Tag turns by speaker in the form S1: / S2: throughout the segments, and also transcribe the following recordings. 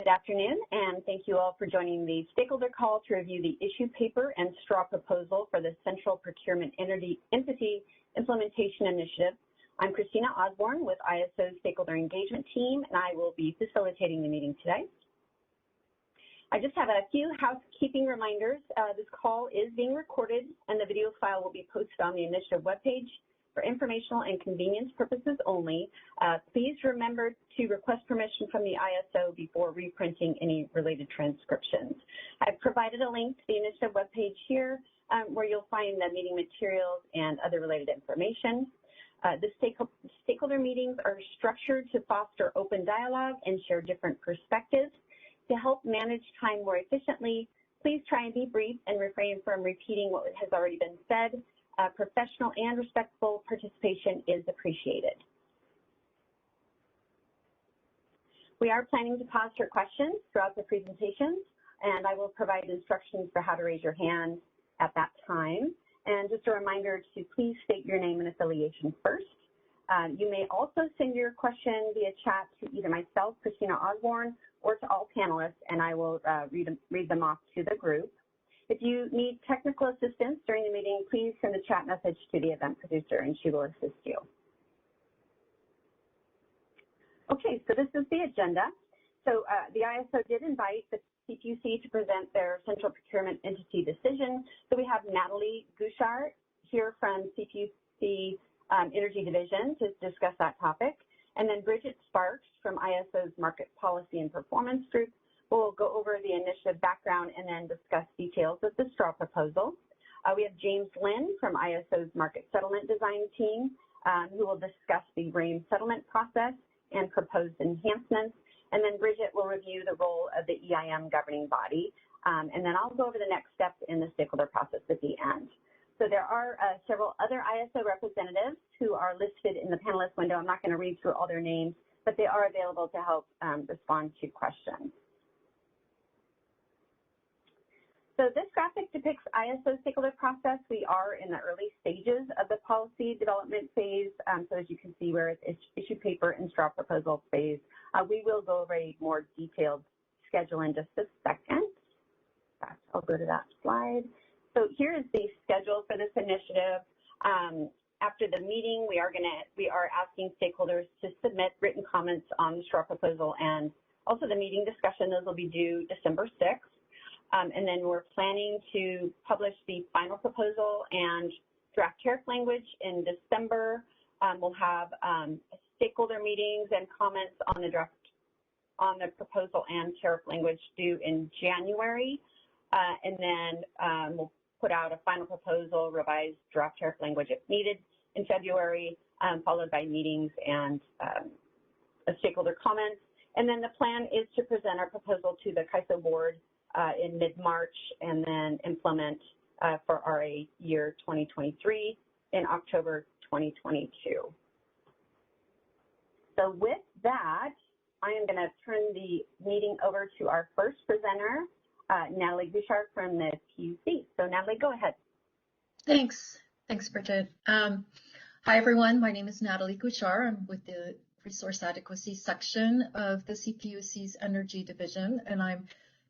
S1: Good afternoon, and thank you all for joining the stakeholder call to review the issue paper and straw proposal for the Central Procurement Entity Implementation Initiative. I'm Christina Osborne with ISO's Stakeholder Engagement Team, and I will be facilitating the meeting today. I just have a few housekeeping reminders. This call is being recorded, and the video file will be posted on the initiative webpage. For informational and convenience purposes only, please remember to request permission from the ISO before reprinting any related transcriptions. I've provided a link to the initiative webpage here where you'll find the meeting materials and other related information. The stakeholder meetings are structured to foster open dialogue and share different perspectives. To help manage time more efficiently, please try and be brief and refrain from repeating what has already been said. Professional and respectful participation is appreciated. We are planning to pause for questions throughout the presentations, and I will provide instructions for how to raise your hand at that time. And just a reminder to please state your name and affiliation first. You may also send your question via chat to either myself, Christina Osborne, or to all panelists, and I will read them off to the group. If you need technical assistance during the meeting, please send a chat message to the event producer and she will assist you. Okay, so this is the agenda. So the ISO did invite the Cpuc to present their Central Procurement Entity decision. So we have Natalie Gouchard here from Cpuc Energy Division to discuss that topic. And then Bridget Sparks from ISO's Market Policy and Performance Group. We'll go over the initiative background and then discuss details of the straw proposal. We have James Lynn from ISO's Market Settlement Design Team, who will discuss the RAIM settlement process and proposed enhancements. And then Bridget will review the role of the EIM governing body. And then I'll go over the next steps in the stakeholder process at the end. So there are several other ISO representatives who are listed in the panelist window. I'm not going to read through all their names, but they are available to help respond to questions. So this graphic depicts ISO stakeholder process. We are in the early stages of the policy development phase. So as you can see, we're at issue paper and straw proposal phase. We will go over a more detailed schedule in just a second. In fact, I'll go to that slide. So here is the schedule for this initiative. After the meeting, we are asking stakeholders to submit written comments on the straw proposal and also the meeting discussion. Those will be due December 6th. And then we're planning to publish the final proposal and draft tariff language in December. We'll have stakeholder meetings and comments on the proposal and tariff language due in January. And then we'll put out a final proposal, revised draft tariff language if needed in February, followed by meetings and stakeholder comments. And then the plan is to present our proposal to the CAISO board in mid-March and then implement for RA year 2023 in October 2022. So with that, I am going to turn the meeting over to our first presenter, Natalie Gouchard from the PUC. So Natalie, go ahead.
S2: Thanks, Bridget. Hi everyone, my name is Natalie Gouchard. I'm with the Resource Adequacy section of the Cpuc's Energy Division, and I'm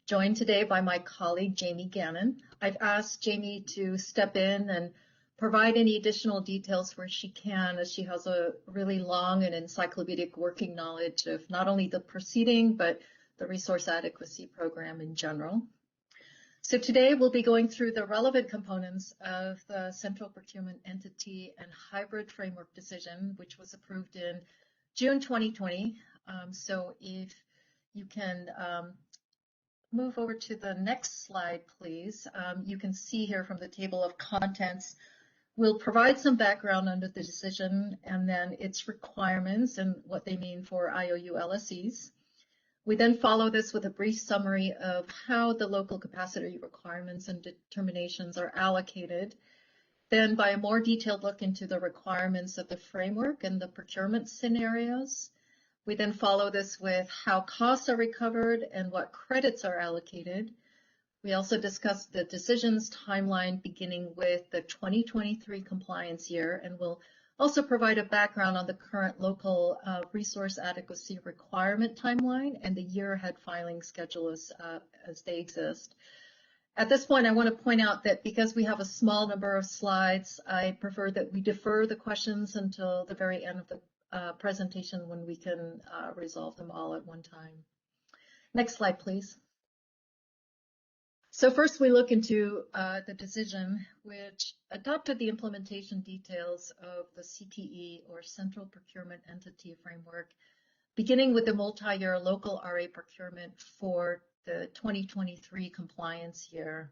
S2: joined today by my colleague, Jamie Gannon. I've asked Jamie to step in and provide any additional details where she can, as she has a really long and encyclopedic working knowledge of not only the proceeding, but the resource adequacy program in general. So today we'll be going through the relevant components of the Central Procurement Entity and Hybrid Framework Decision, which was approved in June 2020. So if you can move over to the next slide, please. You can see here from the table of contents, we'll provide some background under the decision and then its requirements and what they mean for IOU LSEs. We then follow this with a brief summary of how the local capacity requirements and determinations are allocated. Then by a more detailed look into the requirements of the framework and the procurement scenarios. We then follow this with how costs are recovered and what credits are allocated. We also discuss the decisions timeline beginning with the 2023 compliance year, and we'll also provide a background on the current local resource adequacy requirement timeline and the year-ahead filing schedule as they exist. At this point, I want to point out that because we have a small number of slides, I prefer that we defer the questions until the very end of the presentation when we can resolve them all at one time. Next slide, please. So first we look into the decision, which adopted the implementation details of the CPE, or Central Procurement Entity Framework, beginning with the multi-year local RA procurement for the 2023 compliance year.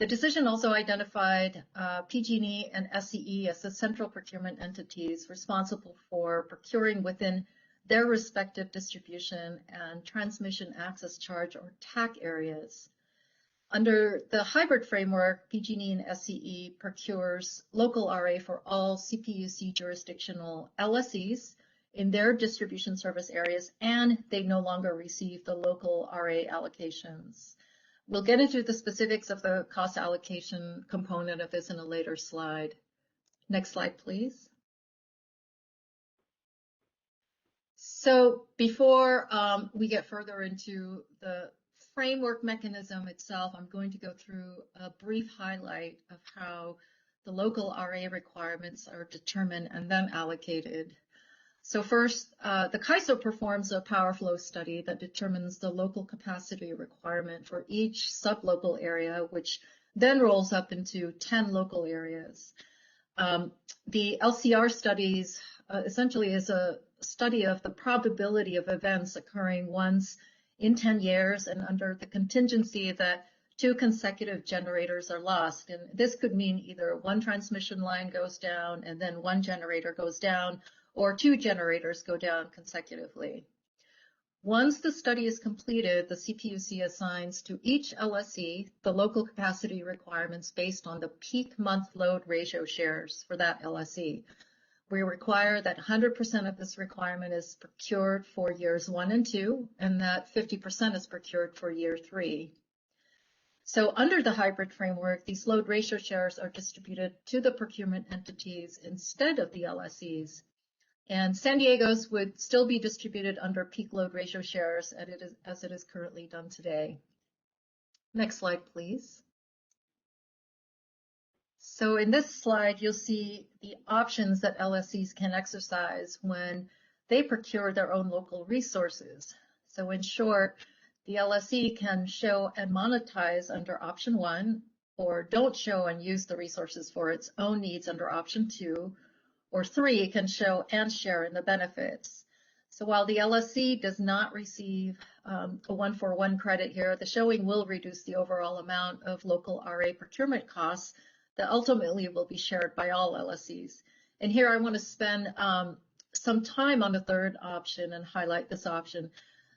S2: The decision also identified PG&E and SCE as the central procurement entities responsible for procuring within their respective distribution and transmission access charge, or TAC, areas. Under the hybrid framework, PG&E and SCE procures local RA for all CPUC jurisdictional LSEs in their distribution service areas, and they no longer receive the local RA allocations. We'll get into the specifics of the cost allocation component of this in a later slide. Next slide, please. So before we get further into the framework mechanism itself, I'm going to go through a brief highlight of how the local RA requirements are determined and then allocated. So first, the CAISO performs a power flow study that determines the local capacity requirement for each sublocal area, which then rolls up into 10 local areas. The Lcr Studies essentially is a study of the probability of events occurring once in 10 years and under the contingency that 2 consecutive generators are lost. And this could mean either one transmission line goes down and then one generator goes down, or 2 generators go down consecutively. Once the study is completed, the CPUC assigns to each LSE the local capacity requirements based on the peak month load ratio shares for that LSE. We require that 100% of this requirement is procured for years 1 and 2, and that 50% is procured for year 3. So under the hybrid framework, these load ratio shares are distributed to the procurement entities instead of the LSEs. And San Diego's would still be distributed under peak load ratio shares as it is currently done today. Next slide, please. So in this slide, you'll see the options that LSEs can exercise when they procure their own local resources. So in short, the LSE can show and monetize under option 1, or don't show and use the resources for its own needs under option 2, or 3, can show and share in the benefits. So while the LSE does not receive a 1-for-1 credit here, the showing will reduce the overall amount of local RA procurement costs that ultimately will be shared by all LSEs. And here I want to spend some time on the third option and highlight this option.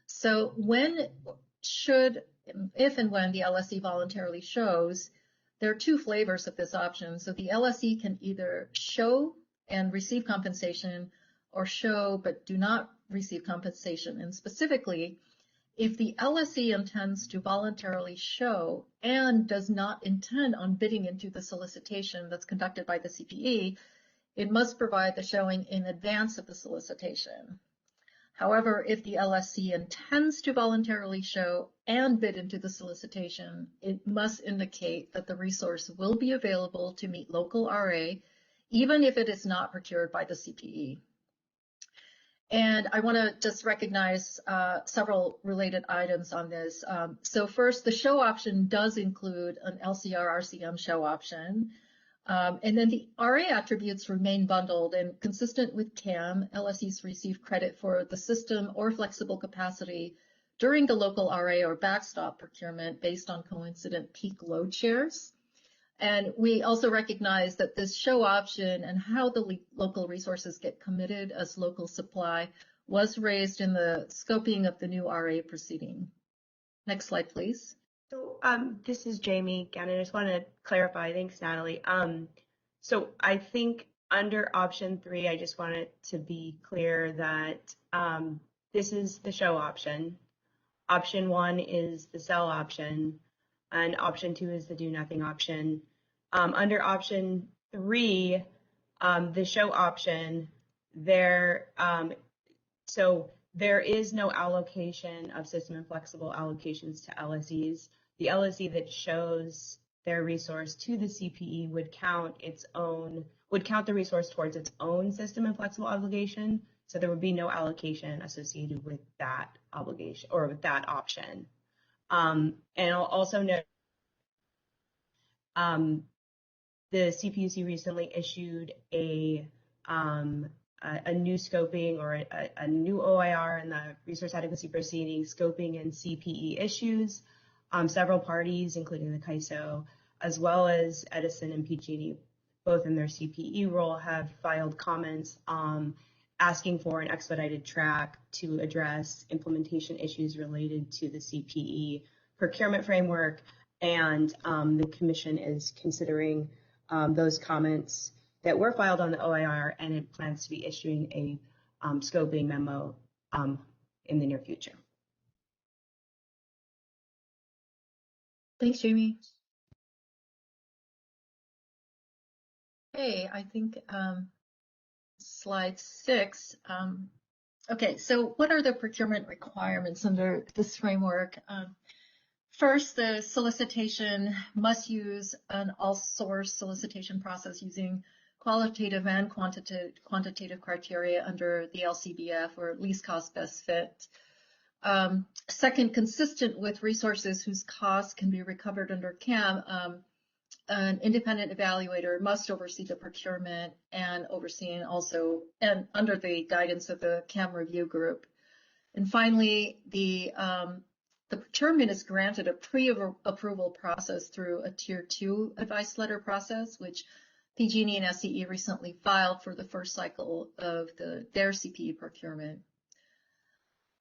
S2: So if and when the LSE voluntarily shows, there are 2 flavors of this option. So the LSE can either show and receive compensation, or show but do not receive compensation. And specifically, if the LSE intends to voluntarily show and does not intend on bidding into the solicitation that's conducted by the CPE, it must provide the showing in advance of the solicitation. However, if the LSE intends to voluntarily show and bid into the solicitation, it must indicate that the resource will be available to meet local RA, even if it is not procured by the CPE. And I want to just recognize several related items on this. So first, the show option does include an LCR RCM show option. And then the RA attributes remain bundled, and consistent with CAM, LSEs receive credit for the system or flexible capacity during the local RA or backstop procurement based on coincident peak load shares. And we also recognize that this show option and how the local resources get committed as local supply was raised in the scoping of the new RA proceeding. Next slide, please.
S3: So this is Jamie again. I just want to clarify. Thanks, Natalie. So I think under option 3, I just want it to be clear that this is the show option. Option 1 is the sell option, and option 2 is the do nothing option. Under option 3, The show option, so there is no allocation of system and flexible allocations to LSEs. The LSE that shows their resource to the CPE would count the resource towards its own system and flexible obligation. So there would be no allocation associated with that obligation or with that option. And I'll also note the CPUC recently issued a new scoping or a new OIR in the resource adequacy proceedings, scoping and CPE issues. Several parties, including the CAISO, as well as Edison and PG&E, both in their CPE role, have filed comments asking for an expedited track to address implementation issues related to the CPE procurement framework, and the Commission is considering those comments that were filed on the OIR, and it plans to be issuing a scoping memo in the near future.
S2: Thanks, Jamie. Hey, I think slide 6. Okay, so what are the procurement requirements under this framework? First, the solicitation must use an all-source solicitation process using qualitative and quantitative criteria under the LCBF, or least cost best fit. Second, consistent with resources whose costs can be recovered under CAM, an independent evaluator must oversee the procurement and under the guidance of the CAM review group. And finally, the procurement is granted a pre-approval process through a Tier 2 advice letter process, which PG&E and SCE recently filed for the first cycle of their CPE procurement.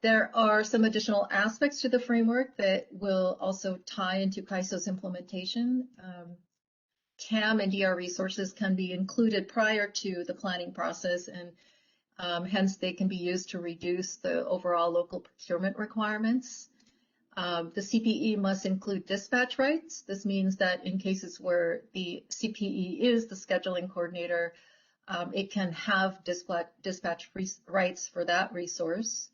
S2: There are some additional aspects to the framework that will also tie into CAISO's implementation. CAM and DR resources can be included prior to the planning process, and hence they can be used to reduce the overall local procurement requirements. The CPE must include dispatch rights. This means that in cases where the CPE is the scheduling coordinator, it can have dispatch rights for that resource.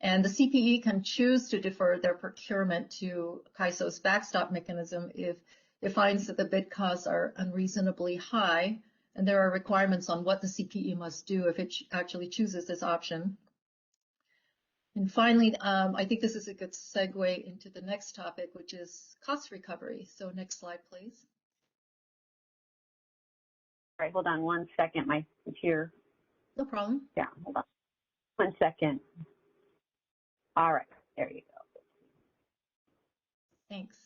S2: And the CPE can choose to defer their procurement to CAISO's backstop mechanism if it finds that the bid costs are unreasonably high, and there are requirements on what the CPE must do if it actually chooses this option. And finally, I think this is a good segue into the next topic, which is cost recovery. So next slide, please.
S1: All right, hold on 1 second. My computer.
S2: No problem.
S1: Yeah, hold on 1 second. All right, there you go.
S2: Thanks.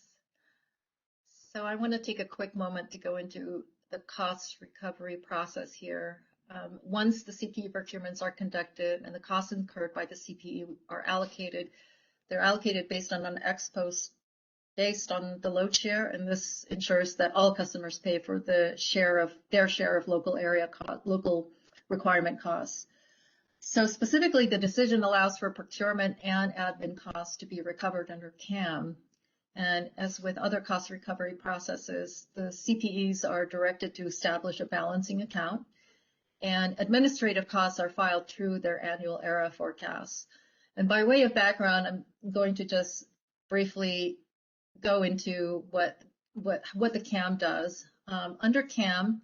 S2: So I want to take a quick moment to go into the cost recovery process here. Once the CPE procurements are conducted and the costs incurred by the CPE are allocated, they're allocated based on an ex post, based on the load share, and this ensures that all customers pay for their share of local requirement costs. So specifically, the decision allows for procurement and admin costs to be recovered under CAM. And as with other cost recovery processes, the CPEs are directed to establish a balancing account, and administrative costs are filed through their annual ERA forecasts. And by way of background, I'm going to just briefly go into what the CAM does. Under CAM,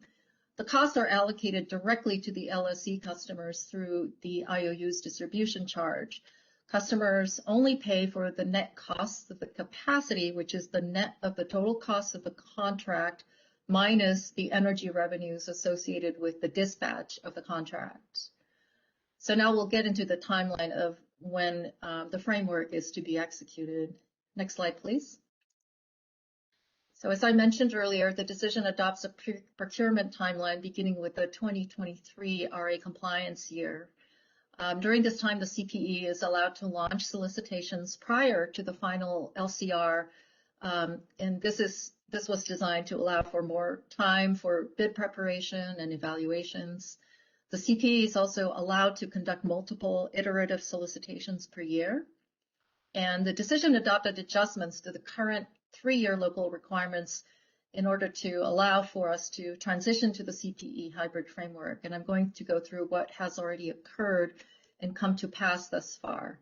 S2: the costs are allocated directly to the LSE customers through the IOU's distribution charge. Customers only pay for the net costs of the capacity, which is the net of the total cost of the contract minus the energy revenues associated with the dispatch of the contract. So now we'll get into the timeline of when the framework is to be executed. Next slide, please. So as I mentioned earlier, the decision adopts a procurement timeline beginning with the 2023 RA compliance year. During this time, the CPE is allowed to launch solicitations prior to the final LCR, and this was designed to allow for more time for bid preparation and evaluations. The CPE is also allowed to conduct multiple iterative solicitations per year, and the decision adopted adjustments to the current 3-year local requirements in order to allow for us to transition to the CPE hybrid framework. And I'm going to go through what has already occurred and come to pass thus far.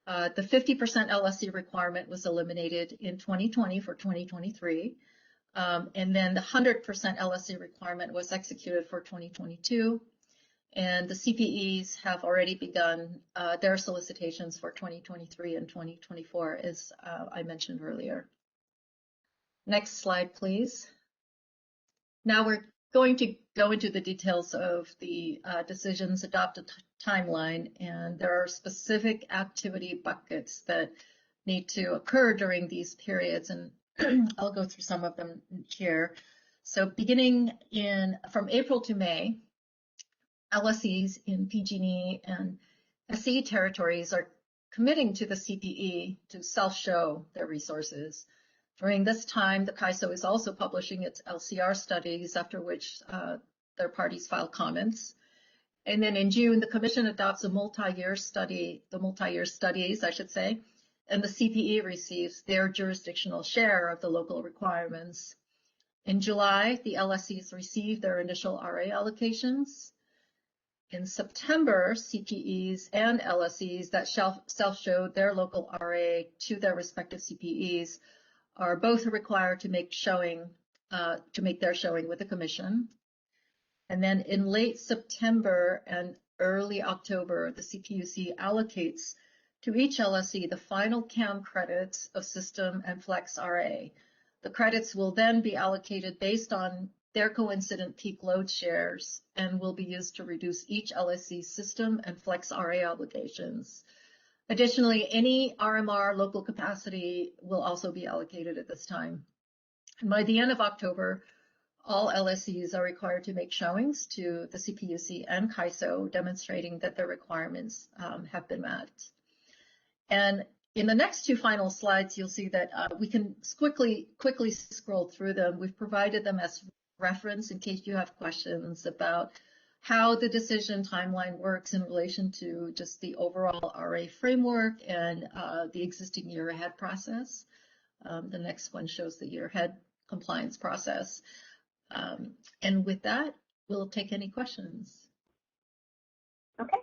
S2: The 50% LSC requirement was eliminated in 2020 for 2023. And then the 100% LSC requirement was executed for 2022. And the CPEs have already begun their solicitations for 2023 and 2024, as I mentioned earlier. Next slide, please. Now we're going to go into the details of the decisions adopted timeline, and there are specific activity buckets that need to occur during these periods, and I'll go through some of them here. So beginning from April to May, LSEs in PG&E and SCE territories are committing to the CPE to self-show their resources. During this time, the CAISO is also publishing its Lcr studies, after which their parties file comments. And then in June, the Commission adopts a multi-year studies, I should say, and the CPE receives their jurisdictional share of the local requirements. In July, the LSEs receive their initial RA allocations. In September, CPEs and LSEs that self-showed their local RA to their respective CPEs are both required to make their showing with the Commission. And then in late September and early October, the CPUC allocates to each LSE the final CAM credits of System and Flex RA. The credits will then be allocated based on their coincident peak load shares and will be used to reduce each LSE's System and Flex RA obligations. Additionally, any RMR local capacity will also be allocated at this time. And by the end of October, all LSEs are required to make showings to the CPUC and CAISO, demonstrating that their requirements have been met. And in the next two final slides, you'll see that we can quickly scroll through them. We've provided them as reference in case you have questions about how the decision timeline works in relation to just the overall RA framework and the existing year ahead process. The next one shows the year ahead compliance process. And with that, we'll take any questions.
S1: Okay,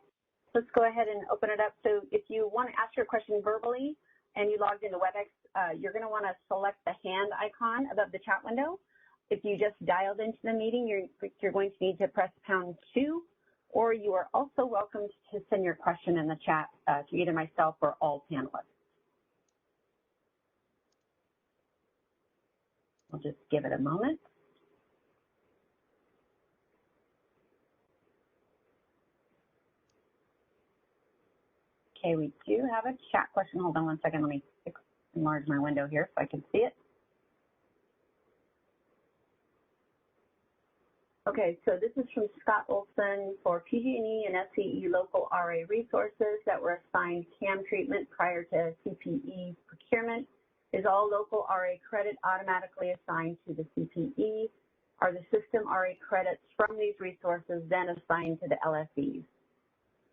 S1: let's go ahead and open it up. So if you want to ask your question verbally and you logged into WebEx, you're going to want to select the hand icon above the chat window. If you just dialed into the meeting, you're going to need to press #2, or you are also welcome to send your question in the chat to either myself or all panelists. We'll just give it a moment. Okay, we do have a chat question. Hold on one second. Let me enlarge my window here so I can see it. Okay, so this is from Scott Olson. For PG&E and SCE local RA resources that were assigned CAM treatment prior to CPE procurement, is all local RA credit automatically assigned to the CPE? Are the system RA credits from these resources then assigned to the LSEs?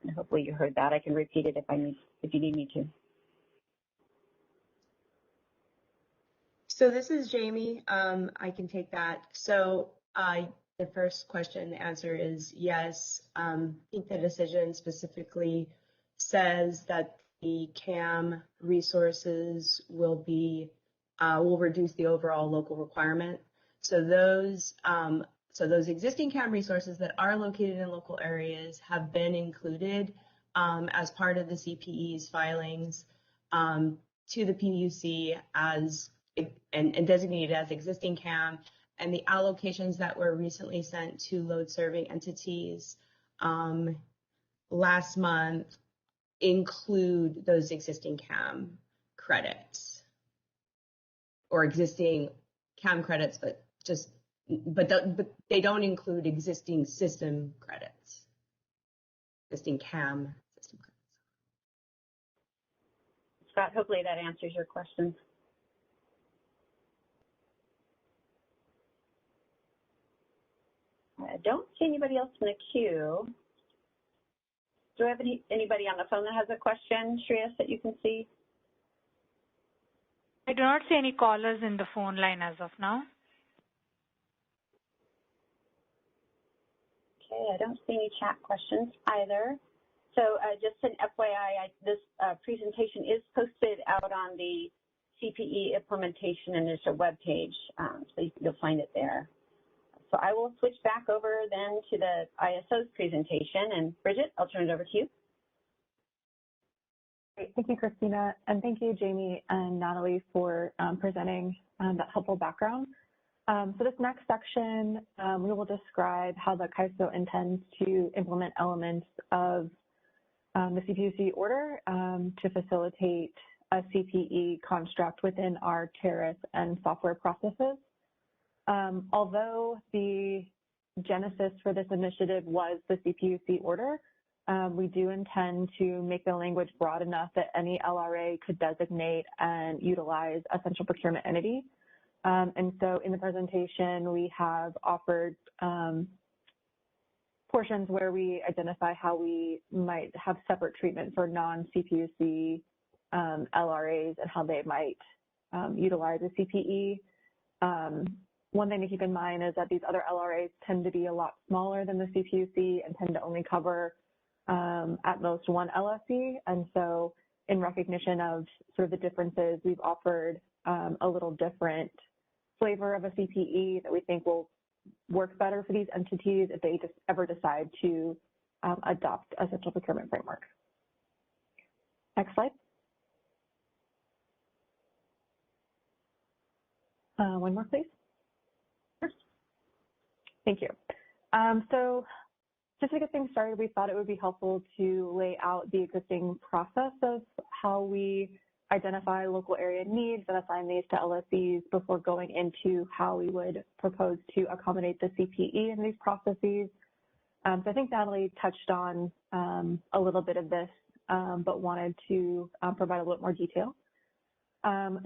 S1: And hopefully you heard that. I can repeat it if you need me to.
S3: So this is Jamie. I can take that. So the first question, the answer is yes. I think the decision specifically says that the CAM resources will reduce the overall local requirement. So those existing CAM resources that are located in local areas have been included as part of the CPE's filings to the PUC and designated as existing CAM. And the allocations that were recently sent to load serving entities last month include those existing CAM credits or existing CAM credits, but they don't include existing system credits, existing CAM system credits.
S1: Scott, hopefully that answers your question. I don't see anybody else in the queue. Do I have anybody on the phone that has a question, Shreyas, that you can see?
S4: I do not see any callers in the phone line as of now.
S1: Okay, I don't see any chat questions either. So just an FYI, this presentation is posted out on the CPE implementation initial webpage, so you'll find it there. So I will switch back over then to the ISO's presentation, and Bridget, I'll turn it over to you.
S4: Great. Thank you, Christina, and thank you, Jamie and Natalie, for presenting that helpful background. So this next section, we will describe how the CAISO intends to implement elements of the CPUC order to facilitate a CPE construct within our tariff and software processes. Although the genesis for this initiative was the CPUC order, we do intend to make the language broad enough that any LRA could designate and utilize a central procurement entity. And so in the presentation, we have offered portions where we identify how we might have separate treatment for non-CPUC LRAs and how they might utilize a CPE. One thing to keep in mind is that these other LRAs tend to be a lot smaller than the CPUC and tend to only cover at most one LSE. And so in recognition of sort of the differences, we've offered a little different flavor of a CPE that we think will work better for these entities if they just ever decide to adopt a central procurement framework. Next slide. One more, please. Thank you. So just to get things started, we thought it would be helpful to lay out the existing process of how we identify local area needs and assign these to LSEs before going into how we would propose to accommodate the CPE in these processes. So I think Natalie touched on a little bit of this, but wanted to provide a little more detail.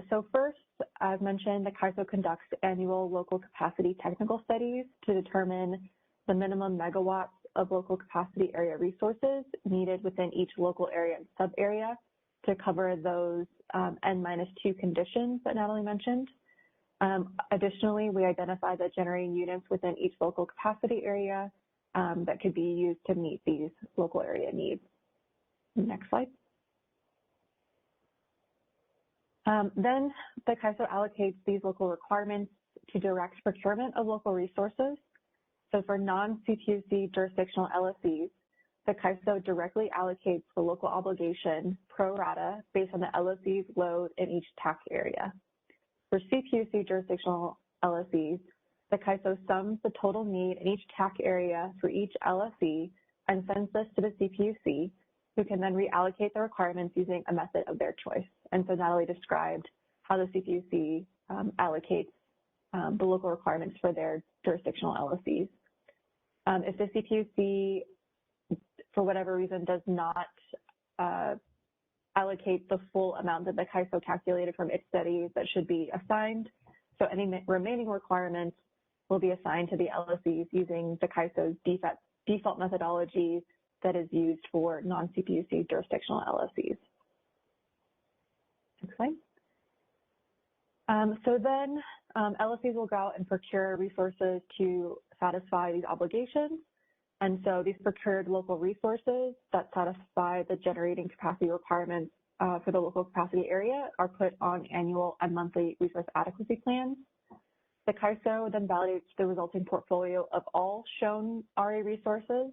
S4: So first, as mentioned, the CAISO conducts annual local capacity technical studies to determine the minimum megawatts of local capacity area resources needed within each local area and sub-area to cover those N-2 conditions that Natalie mentioned. Additionally, we identify the generating units within each local capacity area that could be used to meet these local area needs. Next slide. Then the CAISO allocates these local requirements to direct procurement of local resources. So for non-CPUC jurisdictional LSEs, the CAISO directly allocates the local obligation pro rata based on the LSE's load in each tax area. For CPUC jurisdictional LSEs, the CAISO sums the total need in each tax area for each LSE and sends this to the CPUC, who can then reallocate the requirements using a method of their choice. And so Natalie described how the CPUC allocates the local requirements for their jurisdictional LSEs. If the CPUC, for whatever reason, does not allocate the full amount that the CAISO calculated from its studies that should be assigned, so any remaining requirements will be assigned to the LSEs using the CAISO's default methodology that is used for non-CPUC jurisdictional LSEs. Next slide. So then LSEs will go out and procure resources to satisfy these obligations. And so these procured local resources that satisfy the generating capacity requirements for the local capacity area are put on annual and monthly resource adequacy plans. The CAISO then validates the resulting portfolio of all shown RA resources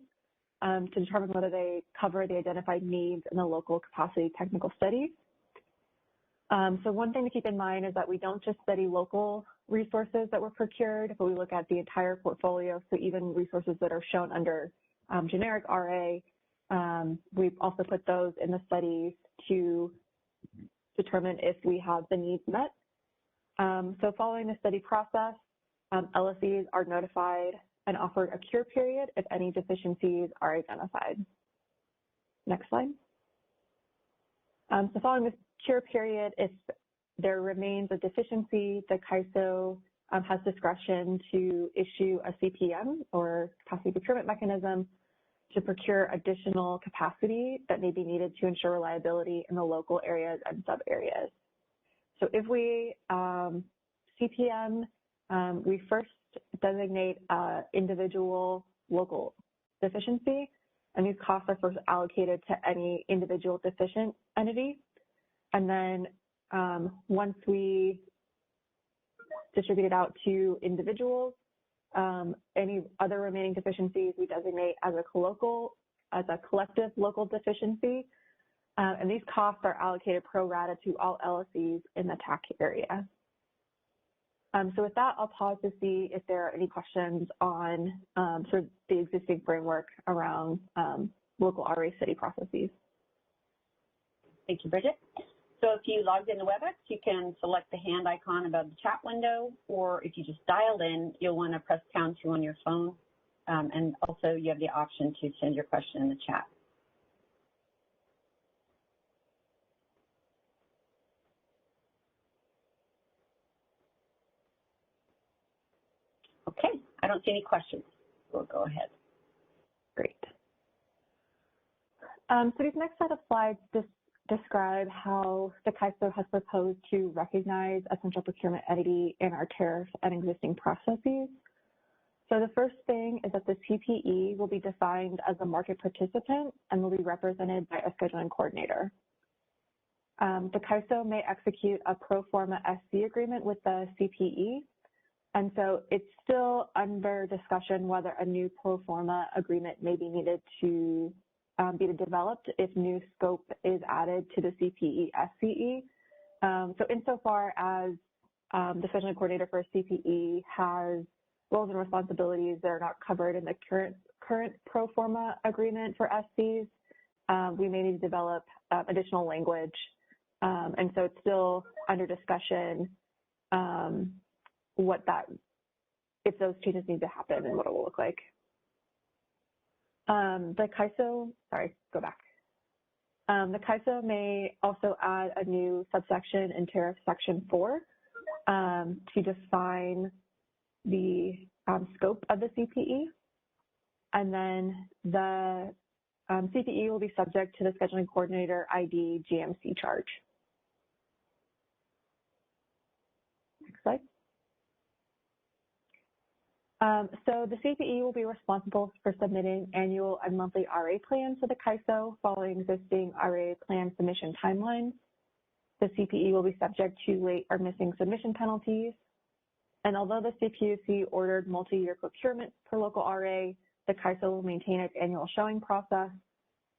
S4: to determine whether they cover the identified needs in the local capacity technical studies. So one thing to keep in mind is that we don't just study local resources that were procured, but we look at the entire portfolio. So even resources that are shown under generic RA, we've also put those in the studies to determine if we have the needs met. So following the study process, LSEs are notified and offered a cure period if any deficiencies are identified. Next slide. So following this cure period, if there remains a deficiency, the CAISO has discretion to issue a CPM, or capacity procurement mechanism, to procure additional capacity that may be needed to ensure reliability in the local areas and sub-areas. So if we CPM, we first designate individual local deficiency, and these costs are first allocated to any individual deficient entity. And then once we distribute it out to individuals, any other remaining deficiencies we designate as a collective local deficiency, and these costs are allocated pro rata to all LSEs in the TAC area. So with that, I'll pause to see if there are any questions on sort of the existing framework around local RA city processes.
S1: Thank you, Bridget. So if you logged into WebEx, you can select the hand icon above the chat window, or if you just dialed in, you'll want to press pound 2 on your phone. And also you have the option to send your question in the chat. Okay, I don't see any questions. We'll go ahead.
S4: Great. So these next set of slides describe how the CAISO has proposed to recognize a central procurement entity in our tariff and existing processes. So the first thing is that the CPE will be defined as a market participant and will be represented by a scheduling coordinator. The CAISO may execute a pro forma SC agreement with the CPE, and so it's still under discussion whether a new pro forma agreement may be needed to be developed if new scope is added to the CPE SCE. So insofar as the scheduling coordinator for CPE has roles and responsibilities that are not covered in the current pro forma agreement for SCs, we may need to develop additional language. And so it's still under discussion if those changes need to happen and what it will look like. The CAISO may also add a new subsection in tariff section 4 to define the scope of the CPE. And then the CPE will be subject to the scheduling coordinator ID GMC charge. Next slide. So the CPE will be responsible for submitting annual and monthly RA plans to the CAISO following existing RA plan submission timelines. The CPE will be subject to late or missing submission penalties. And although the CPUC ordered multi-year procurement per local RA, the CAISO will maintain its annual showing process.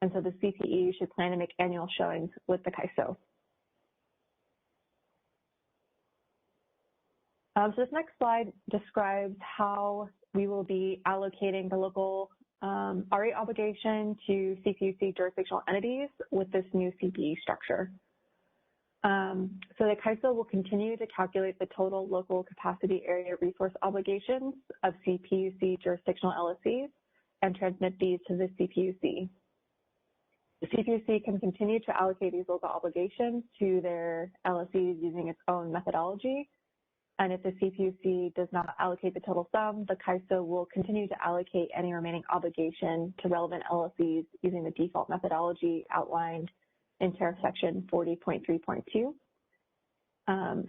S4: And so the CPE should plan to make annual showings with the CAISO. So this next slide describes how we will be allocating the local RA obligation to CPUC jurisdictional entities with this new CPE structure. So the CAISO will continue to calculate the total local capacity area resource obligations of CPUC jurisdictional LSEs and transmit these to the CPUC. The CPUC can continue to allocate these local obligations to their LSEs using its own methodology. And if the CPUC does not allocate the total sum, the CAISO will continue to allocate any remaining obligation to relevant LSEs using the default methodology outlined in tariff section 40.3.2.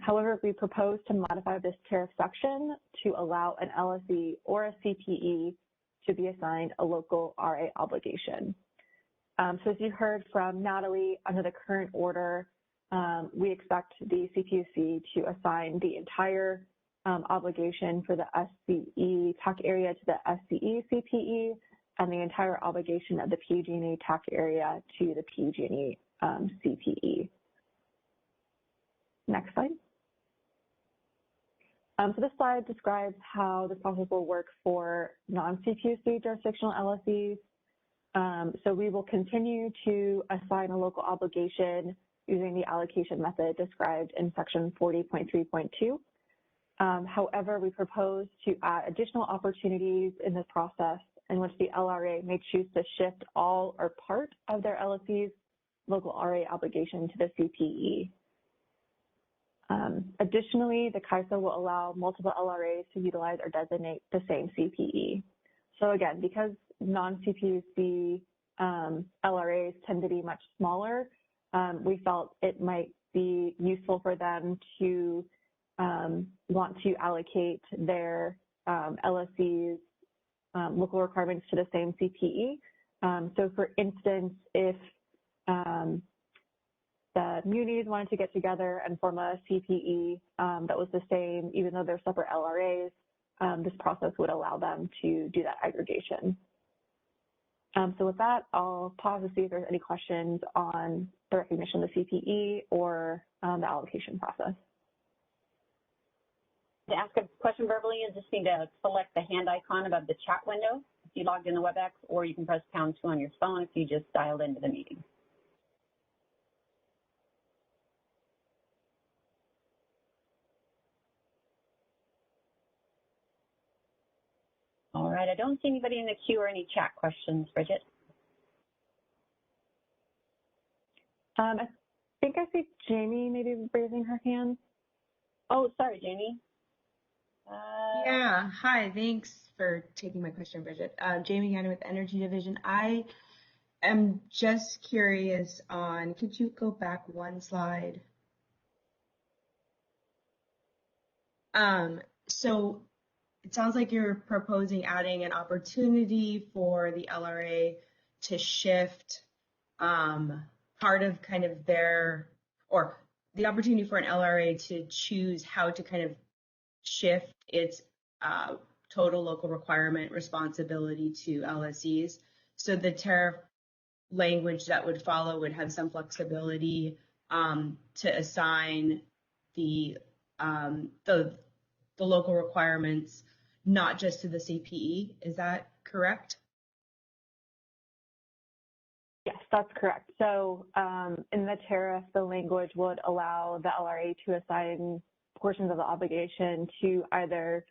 S4: However, we propose to modify this tariff section to allow an LSE or a CPE to be assigned a local RA obligation. So as you heard from Natalie, under the current order, we expect the CPUC to assign the entire obligation for the SCE TAC area to the SCE CPE and the entire obligation of the PG&E TAC area to the PG&E CPE. Next slide. So this slide describes how this process will work for non-CPUC jurisdictional LSEs. So we will continue to assign a local obligation using the allocation method described in section 40.3.2. However, we propose to add additional opportunities in this process in which the LRA may choose to shift all or part of their LSE's local RA obligation to the CPE. Additionally, the CAISO will allow multiple LRAs to utilize or designate the same CPE. So again, because non-CPUC LRAs tend to be much smaller, we felt it might be useful for them to want to allocate their LSEs local requirements to the same CPE. So for instance, if the munis wanted to get together and form a CPE that was the same, even though they're separate LRAs, this process would allow them to do that aggregation. So with that, I'll pause to see if there's any questions on the recognition of the CPE or the allocation process.
S1: To ask a question verbally, you just need to select the hand icon above the chat window if you logged in the WebEx, or you can press #2 on your phone if you just dialed into the meeting. All right, I don't see anybody in the queue or any chat questions, Bridget.
S4: I think I see Jamie maybe raising her hand.
S1: Oh, sorry, Jamie.
S3: Yeah, hi, thanks for taking my question, Bridget. Jamie Gannon with Energy Division. I am just curious on, could you go back one slide? So it sounds like you're proposing adding an opportunity for the LRA to shift part of kind of their, or the opportunity for an LRA to choose how to kind of shift its total local requirement responsibility to LSEs. So the tariff language that would follow would have some flexibility to assign the local requirements not just to the CPE. Is that correct?
S4: Yes, that's correct. So in the tariff, the language would allow the LRA to assign portions of the obligation to either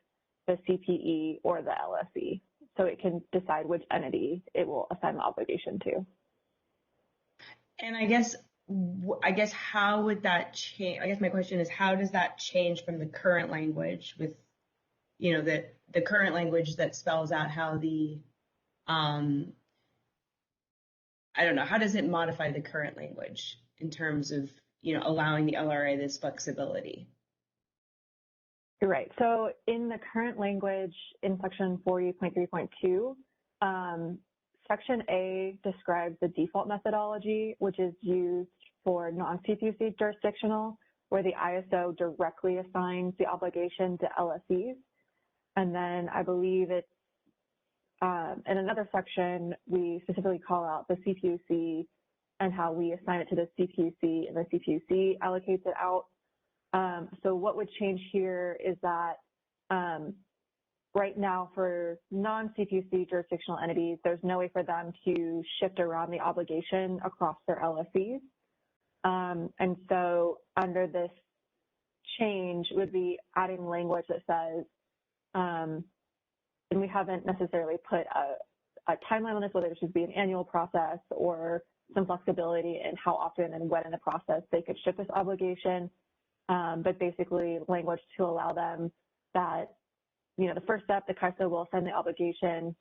S4: the CPE or the LSE. So it can decide which entity it will assign the obligation to.
S3: And I guess how would that change? I guess my question is, how does that change from the current language with, you know, the current language that spells out how the, I don't know, how does it modify the current language in terms of, you know, allowing the LRA this flexibility?
S4: You're right. So in the current language in section 40.3.2, section A describes the default methodology, which is used for non-CPUC jurisdictional, where the ISO directly assigns the obligation to LSEs. And then I believe it's in another section, we specifically call out the CPUC and how we assign it to the CPUC, and the CPUC allocates it out. So what would change here is that right now for non-CPUC jurisdictional entities, there's no way for them to shift around the obligation across their LSEs. And so under this change would be adding language that says, and we haven't necessarily put a timeline on this, whether it should be an annual process or some flexibility in how often and when in the process they could shift this obligation. But basically language to allow them that, you know, the first step, the CAISO will send the obligation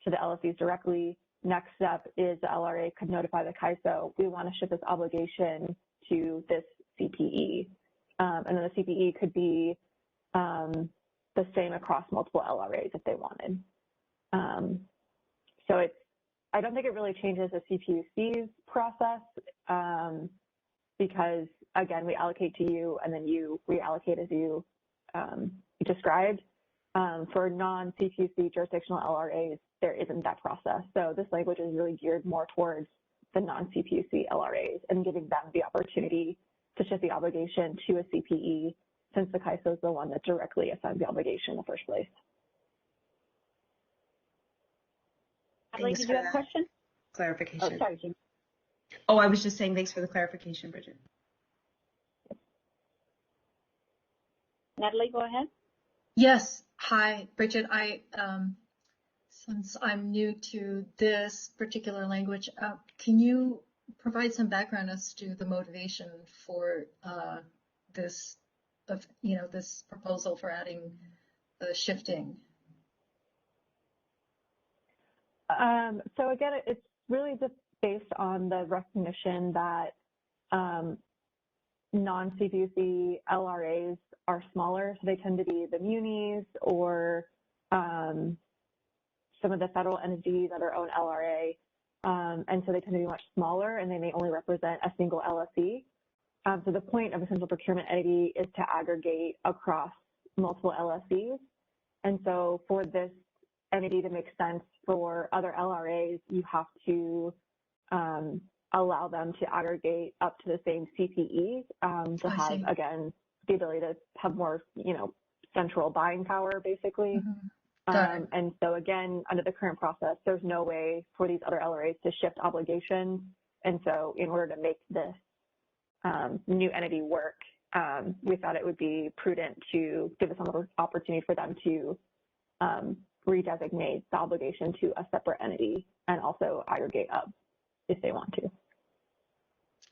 S4: to the LSEs directly. Next step is the LRA could notify the CAISO, we want to shift this obligation to this CPE. And then the CPE could be the same across multiple LRAs if they wanted. So I don't think it really changes the CPUC's process because, again, we allocate to you and then you reallocate as you described. For non-CPUC jurisdictional LRAs, there isn't that process. So this language is really geared more towards the non-CPUC LRAs and giving them the opportunity to shift the obligation to a CPE, since the CAISO is the one that directly assigns the obligation in the first place.
S1: Natalie, did you have a question?
S3: Clarification.
S1: Oh, sorry, Jim.
S3: Oh, I was just saying thanks for the clarification, Bridget.
S1: Natalie, go ahead.
S2: Yes. Hi, Bridget. Since I'm new to this particular language, can you provide some background as to the motivation for this proposal for adding the shifting?
S4: So again, it's really just based on the recognition that non-CPUC LRAs are smaller, so they tend to be the munis or some of the federal entities that are own LRA, and so they tend to be much smaller, and they may only represent a single LSE. So the point of a central procurement entity is to aggregate across multiple LSEs. And so for this entity to make sense for other LRAs, you have to allow them to aggregate up to the same CPE to have, again, the ability to have more, central buying power, basically. And so again, under the current process, there's no way for these other LRAs to shift obligations. And so in order to make this new entity work, we thought it would be prudent to give us some opportunity for them to redesignate the obligation to a separate entity and also aggregate up if they want to.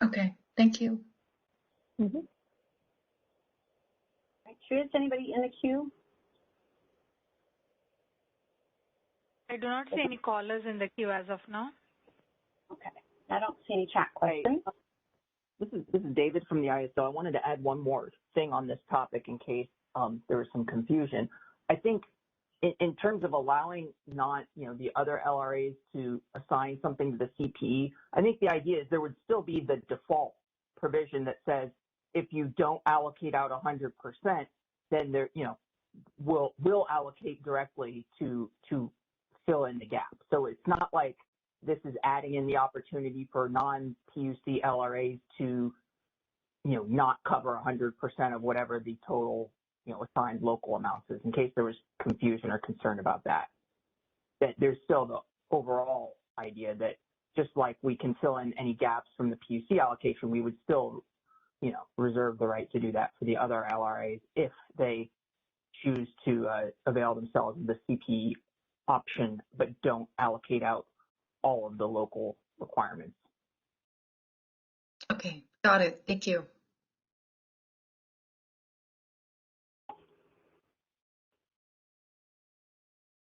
S2: Okay, thank you.
S1: Right, is anybody in the queue?
S5: I do not see any callers in the queue as of now.
S1: Okay, I don't see any chat questions.
S6: This is David from the ISO. I wanted to add one more thing on this topic in case there was some confusion. I think in terms of allowing the other LRAs to assign something to the CPE, I think the idea is there would still be the default provision that says if you don't allocate out 100%, then we'll allocate directly to fill in the gap. So it's not like this is adding in the opportunity for non-PUC LRAs to, not cover 100% of whatever the total, assigned local amounts is, in case there was confusion or concern about that. That there's still the overall idea that just like we can fill in any gaps from the PUC allocation, we would still, reserve the right to do that for the other LRAs if they choose to avail themselves of the CPE option, but don't allocate out all of the local requirements.
S2: Okay, got it. Thank you.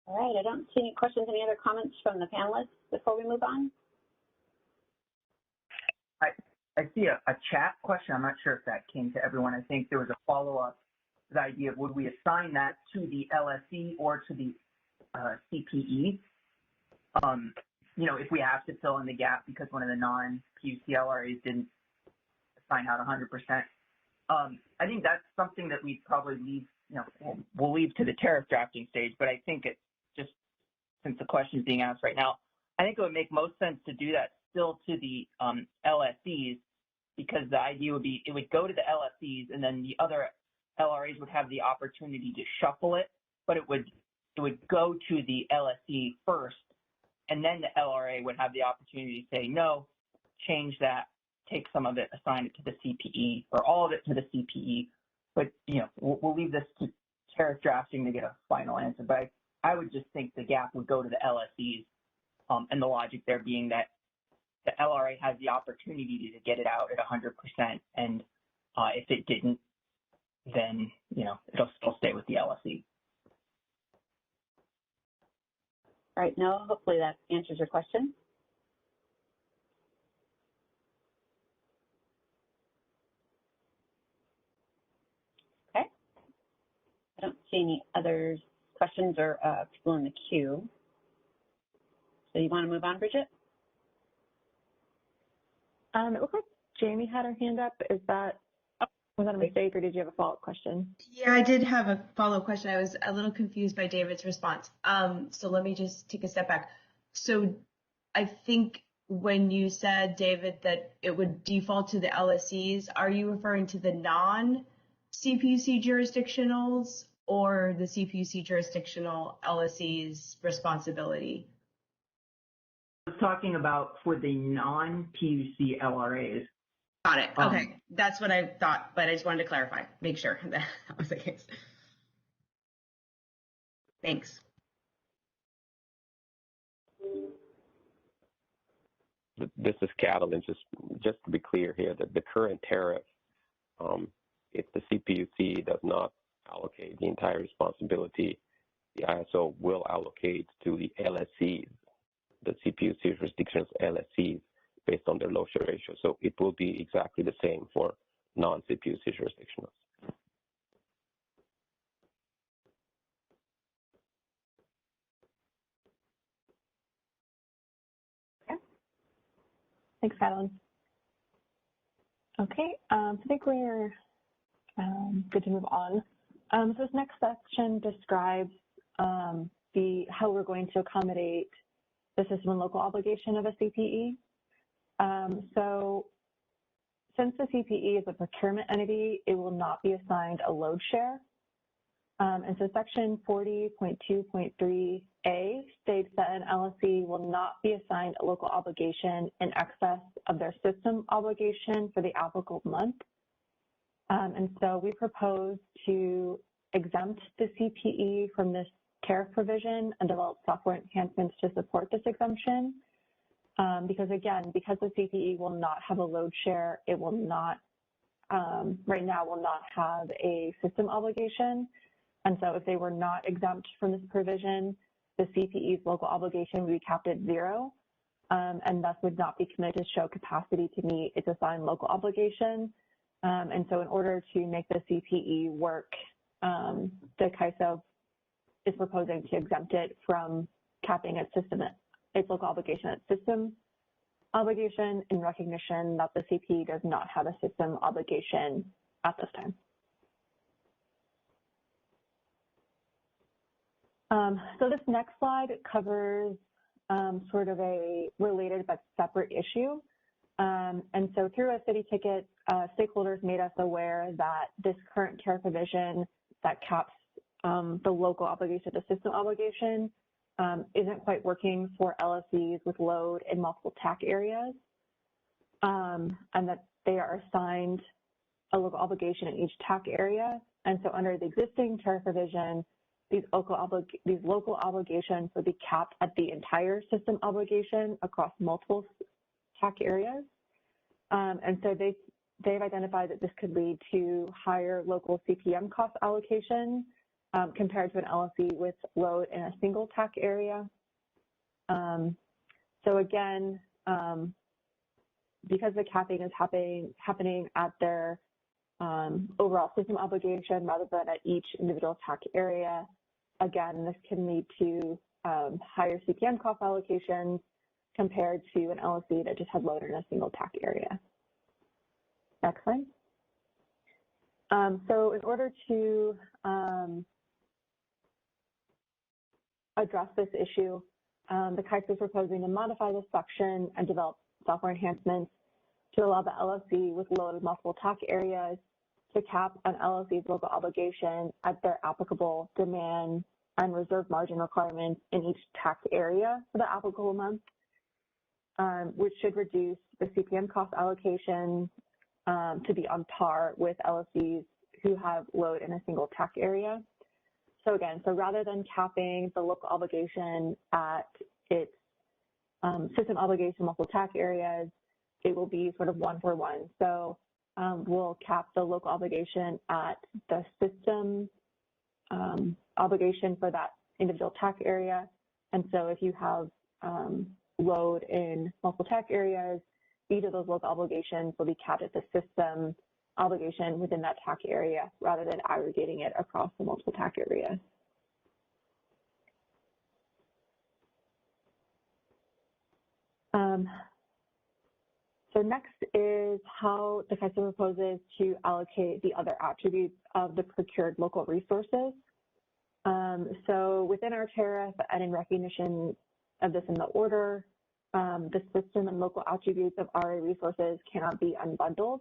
S1: All right, I don't see any questions. Any other comments from the panelists before we move on?
S7: I see a chat question. I'm not sure if that came to everyone. I think there was a follow-up to the idea of would we assign that to the LSE or to the CPE? If we have to fill in the gap because one of the non-PUC LRAs didn't assign out 100%. I think that's something that we'd probably leave, we'll leave to the tariff drafting stage, but I think it's just, since the question is being asked right now, I think it would make most sense to do that still to the LSEs, because the idea would be it would go to the LSEs and then the other LRAs would have the opportunity to shuffle it, but it would go to the LSE first, and then the LRA would have the opportunity to say, no, change that, take some of it, assign it to the CPE, or all of it to the CPE. But, we'll leave this to tariff drafting to get a final answer. But I would just think the gap would go to the LSEs, and the logic there being that the LRA has the opportunity to get it out at 100%, and if it didn't, then, it'll still stay with the LSE.
S1: All right, Noah, hopefully that answers your question. Okay. I don't see any other questions or people in the queue. So you want to move on, Bridget?
S4: It looks like Jamie had her hand up. Was that a mistake, or did you have a follow-up question?
S3: Yeah, I did have a follow-up question. I was a little confused by David's response. So let me just take a step back. So I think when you said, David, that it would default to the LSEs, are you referring to the non-CPUC jurisdictionals or the CPUC jurisdictional LSEs responsibility?
S7: I was talking about for the non-PUC LRAs.
S3: Got it. Okay. That's what I thought, but I just wanted to clarify, make sure that was the case. Thanks.
S8: This is Catalin. Just to be clear here, that the current tariff, if the CPUC does not allocate the entire responsibility, the ISO will allocate to the LSEs, the CPUC jurisdictions LSEs, based on their low share ratio. So it will be exactly the same for non-CPUC jurisdictions.
S4: Thanks, Madeline. Okay, I think we're good to move on. So this next section describes how we're going to accommodate the system and local obligation of a CPE. So since the CPE is a procurement entity, it will not be assigned a load share. And so section 40.2.3a states that an LSE will not be assigned a local obligation in excess of their system obligation for the applicable month. And so we propose to exempt the CPE from this tariff provision and develop software enhancements to support this exemption. Because again, because the CPE will not have a load share, it will not, right now will not have a system obligation. And so if they were not exempt from this provision, the CPE's local obligation would be capped at 0, and thus would not be committed to show capacity to meet its assigned local obligation. And so in order to make the CPE work, the CAISO is proposing to exempt it from capping its local obligation at system obligation in recognition that the CPE does not have a system obligation at this time. So this next slide covers sort of a related but separate issue. And so through a city ticket, stakeholders made us aware that this current tariff provision that caps the local obligation, the system obligation, isn't quite working for LSEs with load in multiple TAC areas, and that they are assigned a local obligation in each TAC area. And so under the existing tariff provision, these local obligations would be capped at the entire system obligation across multiple TAC areas. And so they've identified that this could lead to higher local CPM cost allocation compared to an LSE with load in a single TAC area. So again, because the capping is happening at their overall system obligation rather than at each individual TAC area, again, this can lead to higher CPM cost allocations compared to an LSE that just had load in a single TAC area. Next slide. So in order to address this issue, the CAISO is proposing to modify this section and develop software enhancements to allow the LSE with load in multiple TAC areas to cap an LSE's local obligation at their applicable demand and reserve margin requirements in each TAC area for the applicable month, which should reduce the CPM cost allocation to be on par with LSEs who have load in a single TAC area. So again, so rather than capping the local obligation at its system obligation multiple TAC areas, it will be sort of 1-for-1. So we'll cap the local obligation at the system obligation for that individual TAC area. And so if you have load in multiple TAC areas, each of those local obligations will be capped at the system obligation within that TAC area rather than aggregating it across the multiple TAC areas. So next is how the CAISO proposes to allocate the other attributes of the procured local resources. So within our tariff and in recognition of this in the order, the system and local attributes of RA resources cannot be unbundled.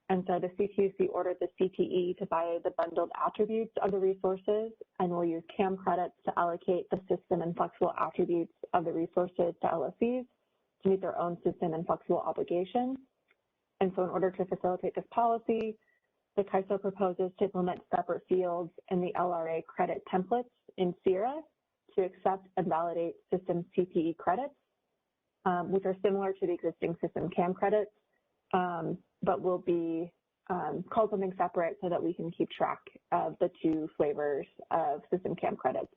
S4: And so the CPUC ordered the CPE to buy the bundled attributes of the resources and will use CAM credits to allocate the system and flexible attributes of the resources to LSEs to meet their own system and flexible obligations. And so in order to facilitate this policy, the CAISO proposes to implement separate fields in the LRA credit templates in SIRA to accept and validate system CPE credits, which are similar to the existing system CAM credits, but will be called something separate so that we can keep track of the two flavors of system CAM credits.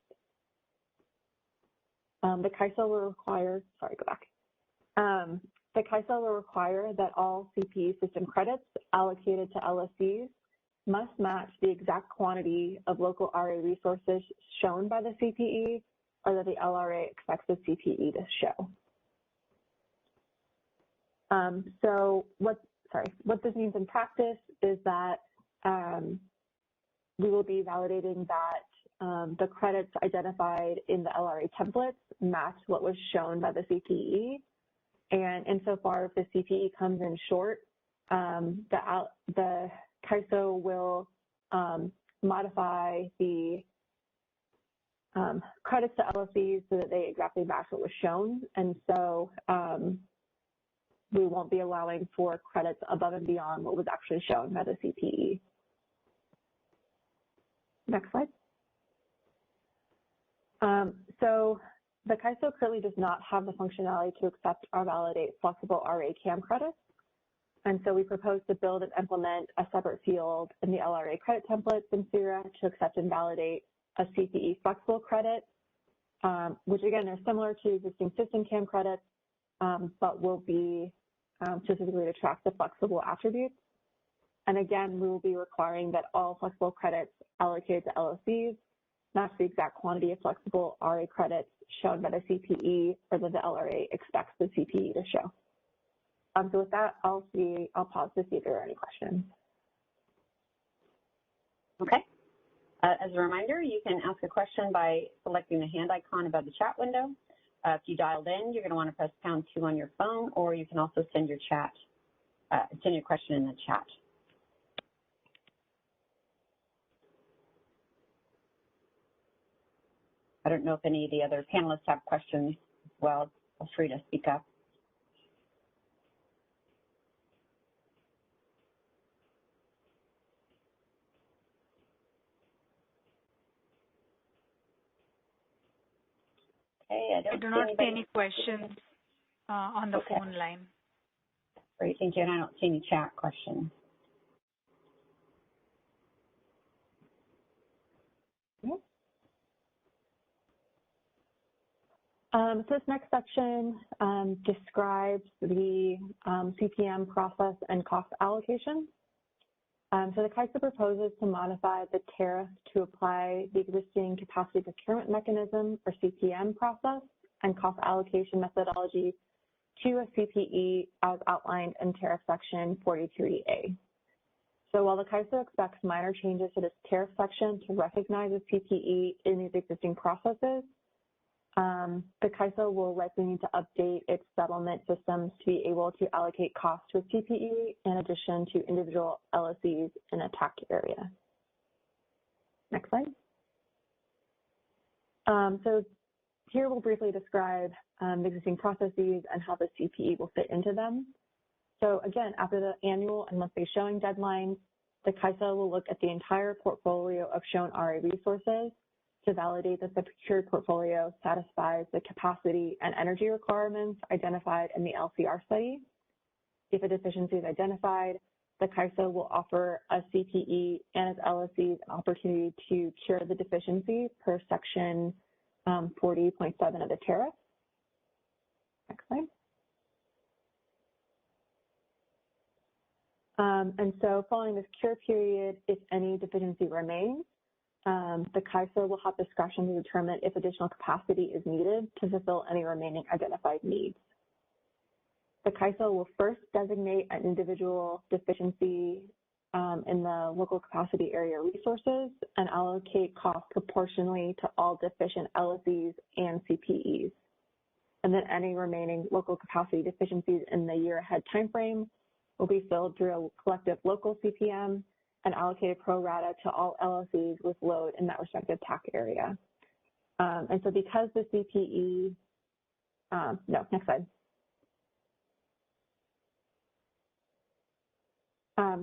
S4: The CAISO will require, the CAISO will require that all CPE system credits allocated to LSEs must match the exact quantity of local RA resources shown by the CPE or that the LRA expects the CPE to show. So what this means in practice is that we will be validating that the credits identified in the LRA templates match what was shown by the CPE. And insofar if the CPE comes in short, the CAISO will modify the credits to LLCs so that they exactly match what was shown. And so we won't be allowing for credits above and beyond what was actually shown by the CPE. Next slide. So the CAISO currently does not have the functionality to accept or validate flexible RA CAM credits. And so we propose to build and implement a separate field in the LRA credit templates in CIRA to accept and validate a CPE flexible credit, which again are similar to existing system CAM credits, but will be specifically to track the flexible attributes. And again, we will be requiring that all flexible credits allocated to LLCs match the exact quantity of flexible RA credits shown by the CPE or that the LRA expects the CPE to show. So with that, I'll pause to see if there are any questions.
S1: Okay. As a reminder, you can ask a question by selecting the hand icon above the chat window. If you dialed in, you're going to want to press #2 on your phone, or you can also send your question in the chat. I don't know if any of the other panelists have questions. Well, feel free to speak up. Okay,
S5: I do not see any questions on the phone line.
S1: Great, thank you. And I don't see any chat questions.
S4: So this next section describes the CPM process and cost allocation. So the CAISO proposes to modify the tariff to apply the existing capacity procurement mechanism, or CPM process, and cost allocation methodology to a CPE as outlined in tariff section 43A. So while the CAISO expects minor changes to this tariff section to recognize a CPE in these existing processes, the CAISO will likely need to update its settlement systems to be able to allocate costs to a CPE in addition to individual LSEs in a TAC area. Next slide. So here we'll briefly describe the existing processes and how the CPE will fit into them. So again, after the annual and monthly showing deadlines, the CAISO will look at the entire portfolio of shown RA resources to validate that the procured portfolio satisfies the capacity and energy requirements identified in the Lcr study. If a deficiency is identified, the CAISO will offer a CPE and its LSEs an opportunity to cure the deficiency per section 40.7 of the tariff. Next slide. And so following this cure period, if any deficiency remains, the CAISO will have discretion to determine if additional capacity is needed to fulfill any remaining identified needs. The CAISO will first designate an individual deficiency in the local capacity area resources and allocate costs proportionally to all deficient LSEs and CPEs. And then any remaining local capacity deficiencies in the year ahead timeframe will be filled through a collective local CPM and allocated pro rata to all LLCs with load in that respective TAC area. And so because the CPE, next slide.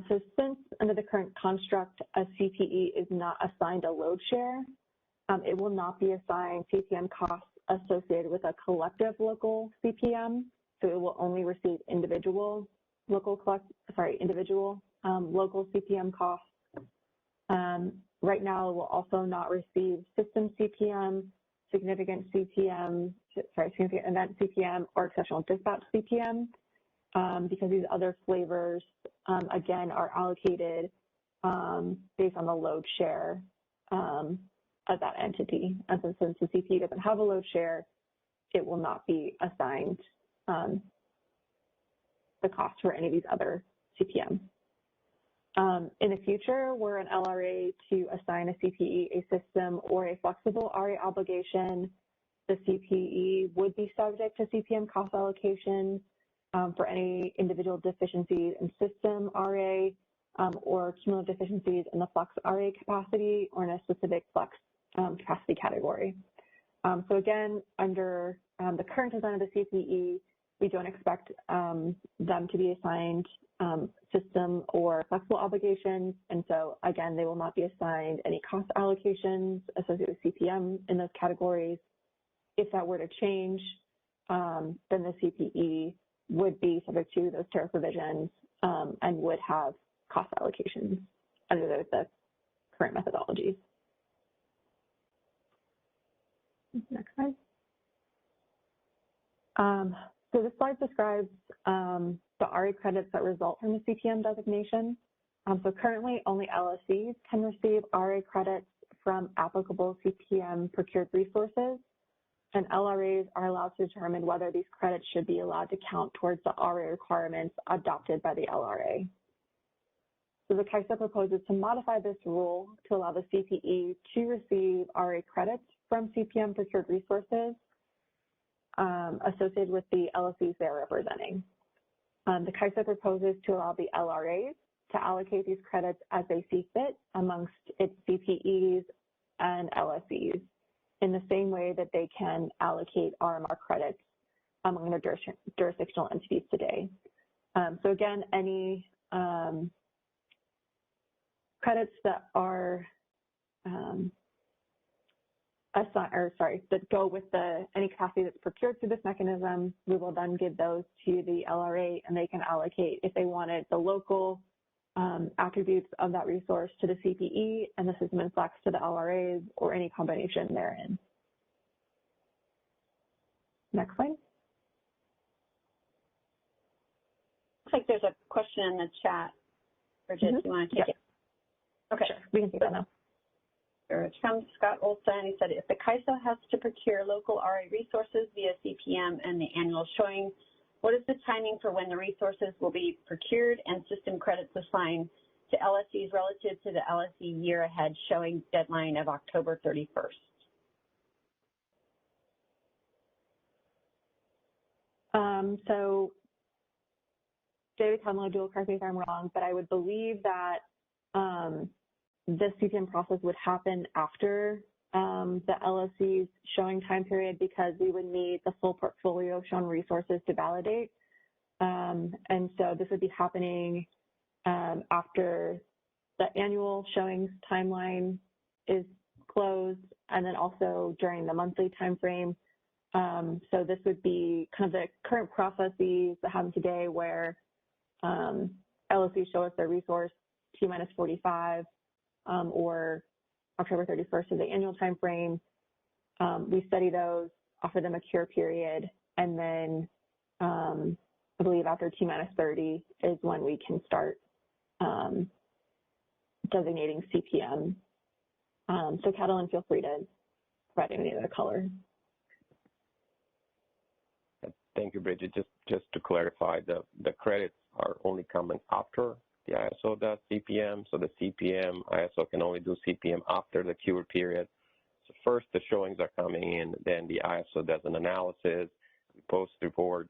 S4: So since under the current construct, a CPE is not assigned a load share, it will not be assigned CPM costs associated with a collective local CPM. So it will only receive individual local CPM costs. Right now, it will also not receive system CPM, significant event CPM, or exceptional dispatch CPM, because these other flavors, again, are allocated based on the load share of that entity. And so since the CPE doesn't have a load share, it will not be assigned the cost for any of these other CPMs. In the future, were an LRA to assign a CPE a system or a flexible RA obligation, the CPE would be subject to CPM cost allocation for any individual deficiencies in system RA or cumulative deficiencies in the flex RA capacity or in a specific flex capacity category. So again, under the current design of the CPE, we don't expect them to be assigned system or flexible obligations. And so again, they will not be assigned any cost allocations associated with CPM in those categories. If that were to change, then the CPE would be subject to those tariff provisions and would have cost allocations under the current methodologies. Next slide. So this slide describes the RA credits that result from the CPM designation. So currently, only LSCs can receive RA credits from applicable CPM procured resources, and LRAs are allowed to determine whether these credits should be allowed to count towards the RA requirements adopted by the LRA. So the CAISO proposes to modify this rule to allow the CPE to receive RA credits from CPM procured resources associated with the LSCs they're representing. The CAISO proposes to allow the LRAs to allocate these credits as they see fit amongst its CPEs and LSCs in the same way that they can allocate RMR credits among the jurisdictional entities today. So again, any credits that are that go with any capacity that's procured through this mechanism, we will then give those to the LRA, and they can allocate, if they wanted, the local attributes of that resource to the CPE and the system and flex to the LRAs, or any combination therein. Next slide.
S1: Looks like there's a question in the chat. Bridget, do you want to take it? Okay.
S4: Sure, we can take that now.
S1: It's from Scott Olson. He said, if the CAISO has to procure local RA resources via CPM and the annual showing, what is the timing for when the resources will be procured and system credits assigned to LSCs relative to the LSC year ahead showing deadline of October 31st?
S4: So David Conlow, dual correct me if I'm wrong, but I would believe that this CPM process would happen after the LSC's showing time period, because we would need the full portfolio of shown resources to validate. And so this would be happening after the annual showings timeline is closed, and then also during the monthly timeframe. So this would be kind of the current processes that happen today, where LSCs show us their resource T-45, or October 31st is the annual time frame. We study those, offer them a cure period, and then I believe after T-30 is when we can start designating CPM. So Catalin, feel free to provide any other color.
S8: Thank you, Bridget. Just to clarify, the credits are only coming after the ISO does CPM. So the CPM, ISO can only do CPM after the cure period. So first the showings are coming in, then the ISO does an analysis, we post report,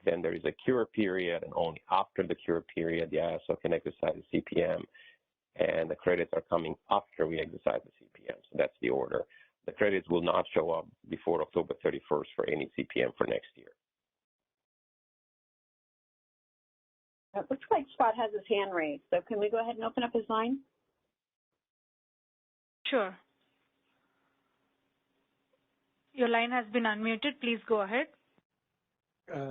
S8: then there is a cure period, and only after the cure period the ISO can exercise the CPM, and the credits are coming after we exercise the CPM. So that's the order. The credits will not show up before October 31st for any CPM for next year.
S1: It looks like Scott has his hand raised, so can we go ahead and open up his line?
S5: Sure. Your line has been unmuted. Please go ahead.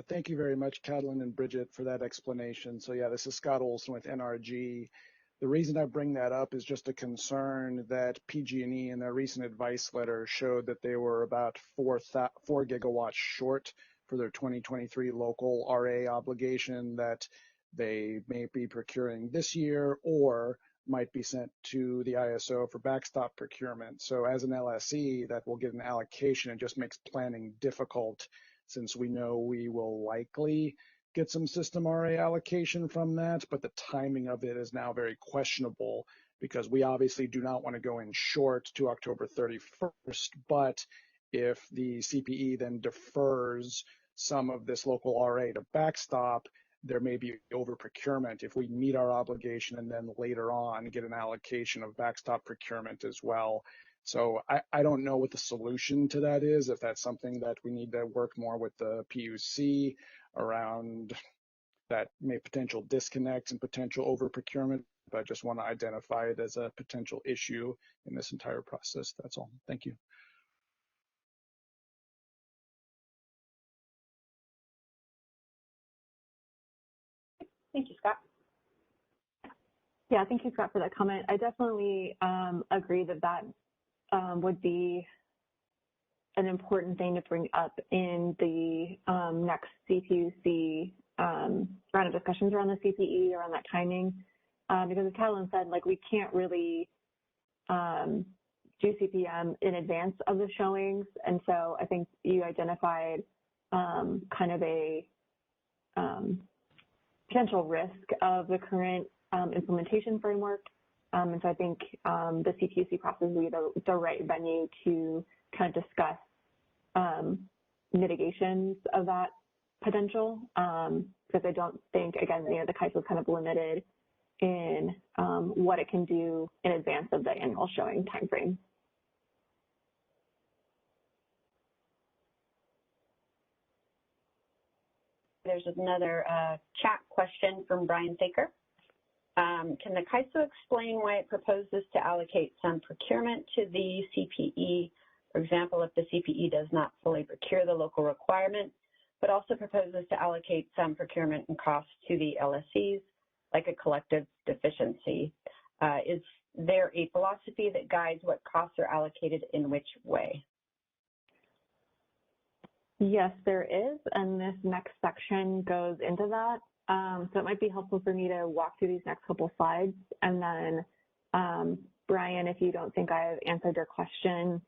S9: Thank you very much, Catalin and Bridget, for that explanation. So yeah, this is Scott Olson with NRG. The reason I bring that up is just a concern that PG&E in their recent advice letter showed that they were about 4 gigawatts short for their 2023 local RA obligation that they may be procuring this year or might be sent to the ISO for backstop procurement. So as an LSE, that will get an allocation. It just makes planning difficult, since we know we will likely get some system RA allocation from that, but the timing of it is now very questionable because we obviously do not want to go in short to October 31st, but if the CPE then defers some of this local RA to backstop, there may be over procurement if we meet our obligation and then later on get an allocation of backstop procurement as well. So I don't know what the solution to that is, if that's something that we need to work more with the PUC around that may potential disconnect and potential over procurement, but I just want to identify it as a potential issue in this entire process. That's all. Thank you.
S1: Thank you, Scott.
S4: Yeah, thank you, Scott, for that comment. I definitely agree that that would be an important thing to bring up in the next CPUC round of discussions around the CPE, around that timing, because as Catalin said, like, we can't really do CPM in advance of the showings, and so I think you identified kind of a potential risk of the current implementation framework. And so I think the CPUC process will be the right venue to kind of discuss mitigations of that potential, because I don't think, again, the CAISO is kind of limited in what it can do in advance of the annual showing timeframe.
S1: There's another chat question from Brian Thaker. Can the CAISO explain why it proposes to allocate some procurement to the CPE? For example, if the CPE does not fully procure the local requirement, but also proposes to allocate some procurement and costs to the LSEs, like a collective deficiency. Is there a philosophy that guides what costs are allocated in which way?
S4: Yes, there is, and this next section goes into that. So it might be helpful for me to walk through these next couple slides, and then Brian, if you don't think I've answered your question,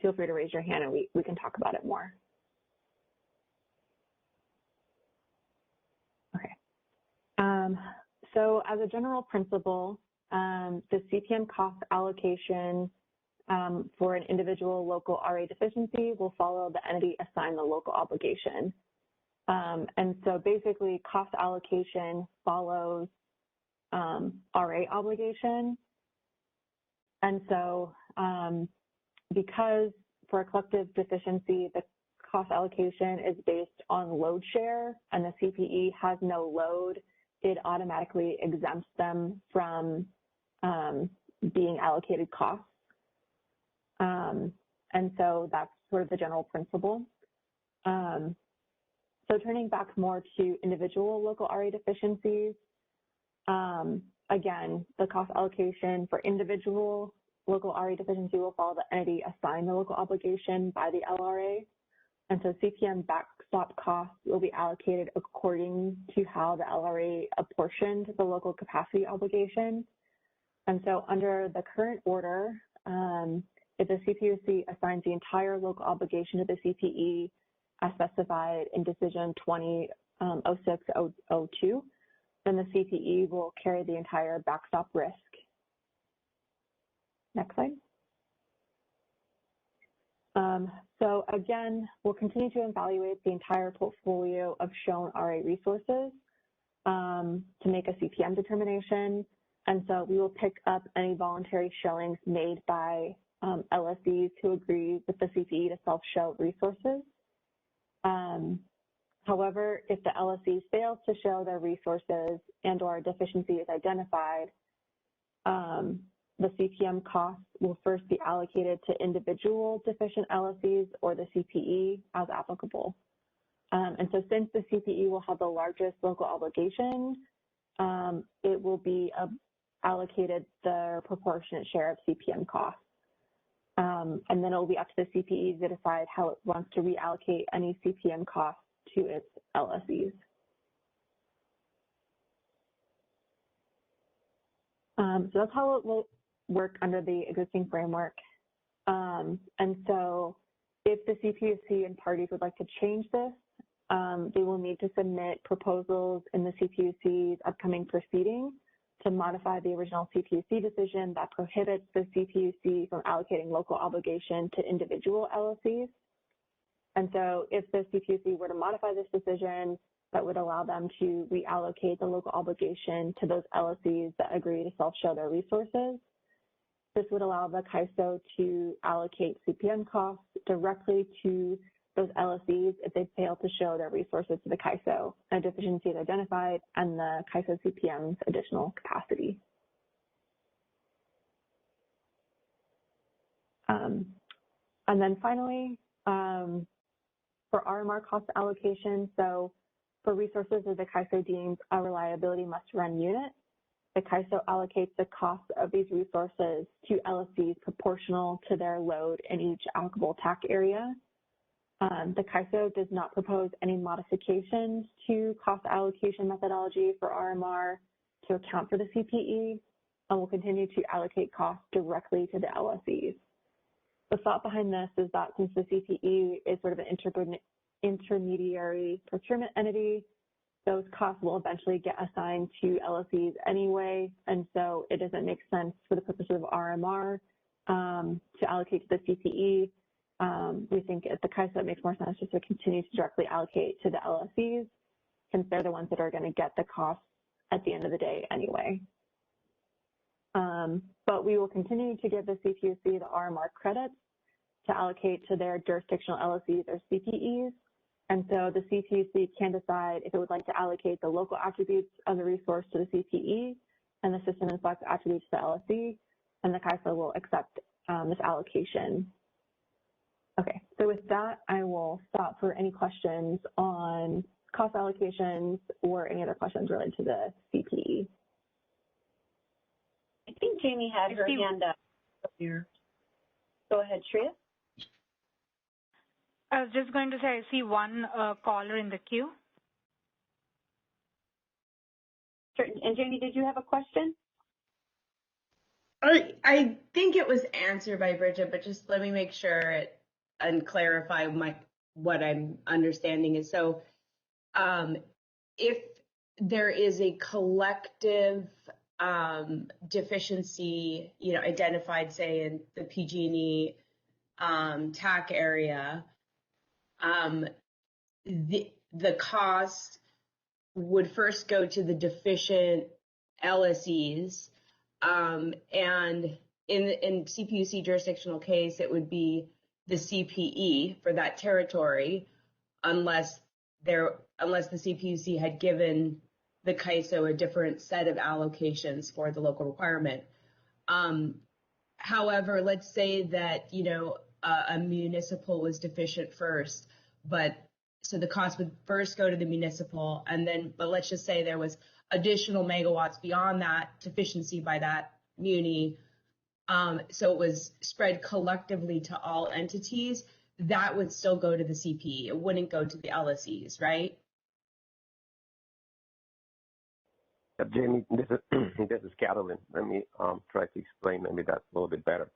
S4: feel free to raise your hand and we can talk about it more. Okay. So as a general principle, the CPM cost allocation for an individual local RA deficiency will follow the entity assigned the local obligation. And so basically cost allocation follows RA obligation. And so because for a collective deficiency, the cost allocation is based on load share and the CPE has no load, it automatically exempts them from being allocated costs. And so that's sort of the general principle. So turning back more to individual local RA deficiencies, again, the cost allocation for individual local RA deficiency will follow the entity assigned the local obligation by the LRA. And so CPM backstop costs will be allocated according to how the LRA apportioned the local capacity obligation. And so under the current order, if the CPUC assigns the entire local obligation to the CPE as specified in Decision 2006-02, then the CPE will carry the entire backstop risk. Next slide. So again, we'll continue to evaluate the entire portfolio of shown RA resources to make a CPM determination. And so we will pick up any voluntary showings made by LSEs who agree with the CPE to self-show resources. However, if the LSE fails to show their resources and or a deficiency is identified, the CPM costs will first be allocated to individual deficient LSEs or the CPE as applicable. And so since the CPE will have the largest local obligation, it will be allocated the proportionate share of CPM costs. And then it will be up to the CPE to decide how it wants to reallocate any CPM costs to its LSEs. So that's how it will work under the existing framework. And so if the CPUC and parties would like to change this, they will need to submit proposals in the CPUC's upcoming proceeding to modify the original CPUC decision that prohibits the CPUC from allocating local obligation to individual LLCs. And so if the CPUC were to modify this decision, that would allow them to reallocate the local obligation to those LLCs that agree to self-show their resources. This would allow the CAISO to allocate CPM costs directly to those LLCs if they fail to show their resources to the CAISO, a deficiency is identified, and the CAISO CPM's additional capacity. And then finally, for RMR cost allocation, so for resources that the CAISO deems a reliability must-run unit, the CAISO allocates the cost of these resources to LLCs proportional to their load in each applicable TAC area. The CAISO does not propose any modifications to cost allocation methodology for RMR to account for the CPE, and will continue to allocate costs directly to the LLCs. The thought behind this is that since the CPE is sort of an intermediary procurement entity, those costs will eventually get assigned to LLCs anyway, and so it doesn't make sense for the purposes of RMR to allocate to the CPE. We think at the CAISO it makes more sense just to continue to directly allocate to the LLCs, since they're the ones that are going to get the costs at the end of the day anyway. But we will continue to give the CPUC the RMR credits to allocate to their jurisdictional LLCs or CPEs. And so the CPUC can decide if it would like to allocate the local attributes of the resource to the CPE and the system and flex attributes to the LLC, and the CAISO will accept this allocation. Okay, so with that, I will stop for any questions on cost allocations or any other questions related to the CPE.
S1: I think Jamie had her hand up earlier. Go ahead, Shreya.
S5: I was just going to say, I see one caller in the queue.
S1: Sure. And Jamie, did you have a question?
S3: I think it was answered by Bridget, but just let me make sure and clarify what I'm understanding is. So if there is a collective deficiency, identified, say, in the PG&E TAC area, the cost would first go to the deficient LSEs, and in CPUC jurisdictional case, it would be the CPE for that territory, unless the CPUC had given the CAISO a different set of allocations for the local requirement. However, let's say that a municipal was deficient first, so the cost would first go to the municipal, but let's just say there was additional megawatts beyond that deficiency by that muni, so it was spread collectively to all entities, that would still go to the CPE. It wouldn't go to the LSEs, right?
S8: Jamie, this is Catalin. Let me try to explain maybe that a little bit better.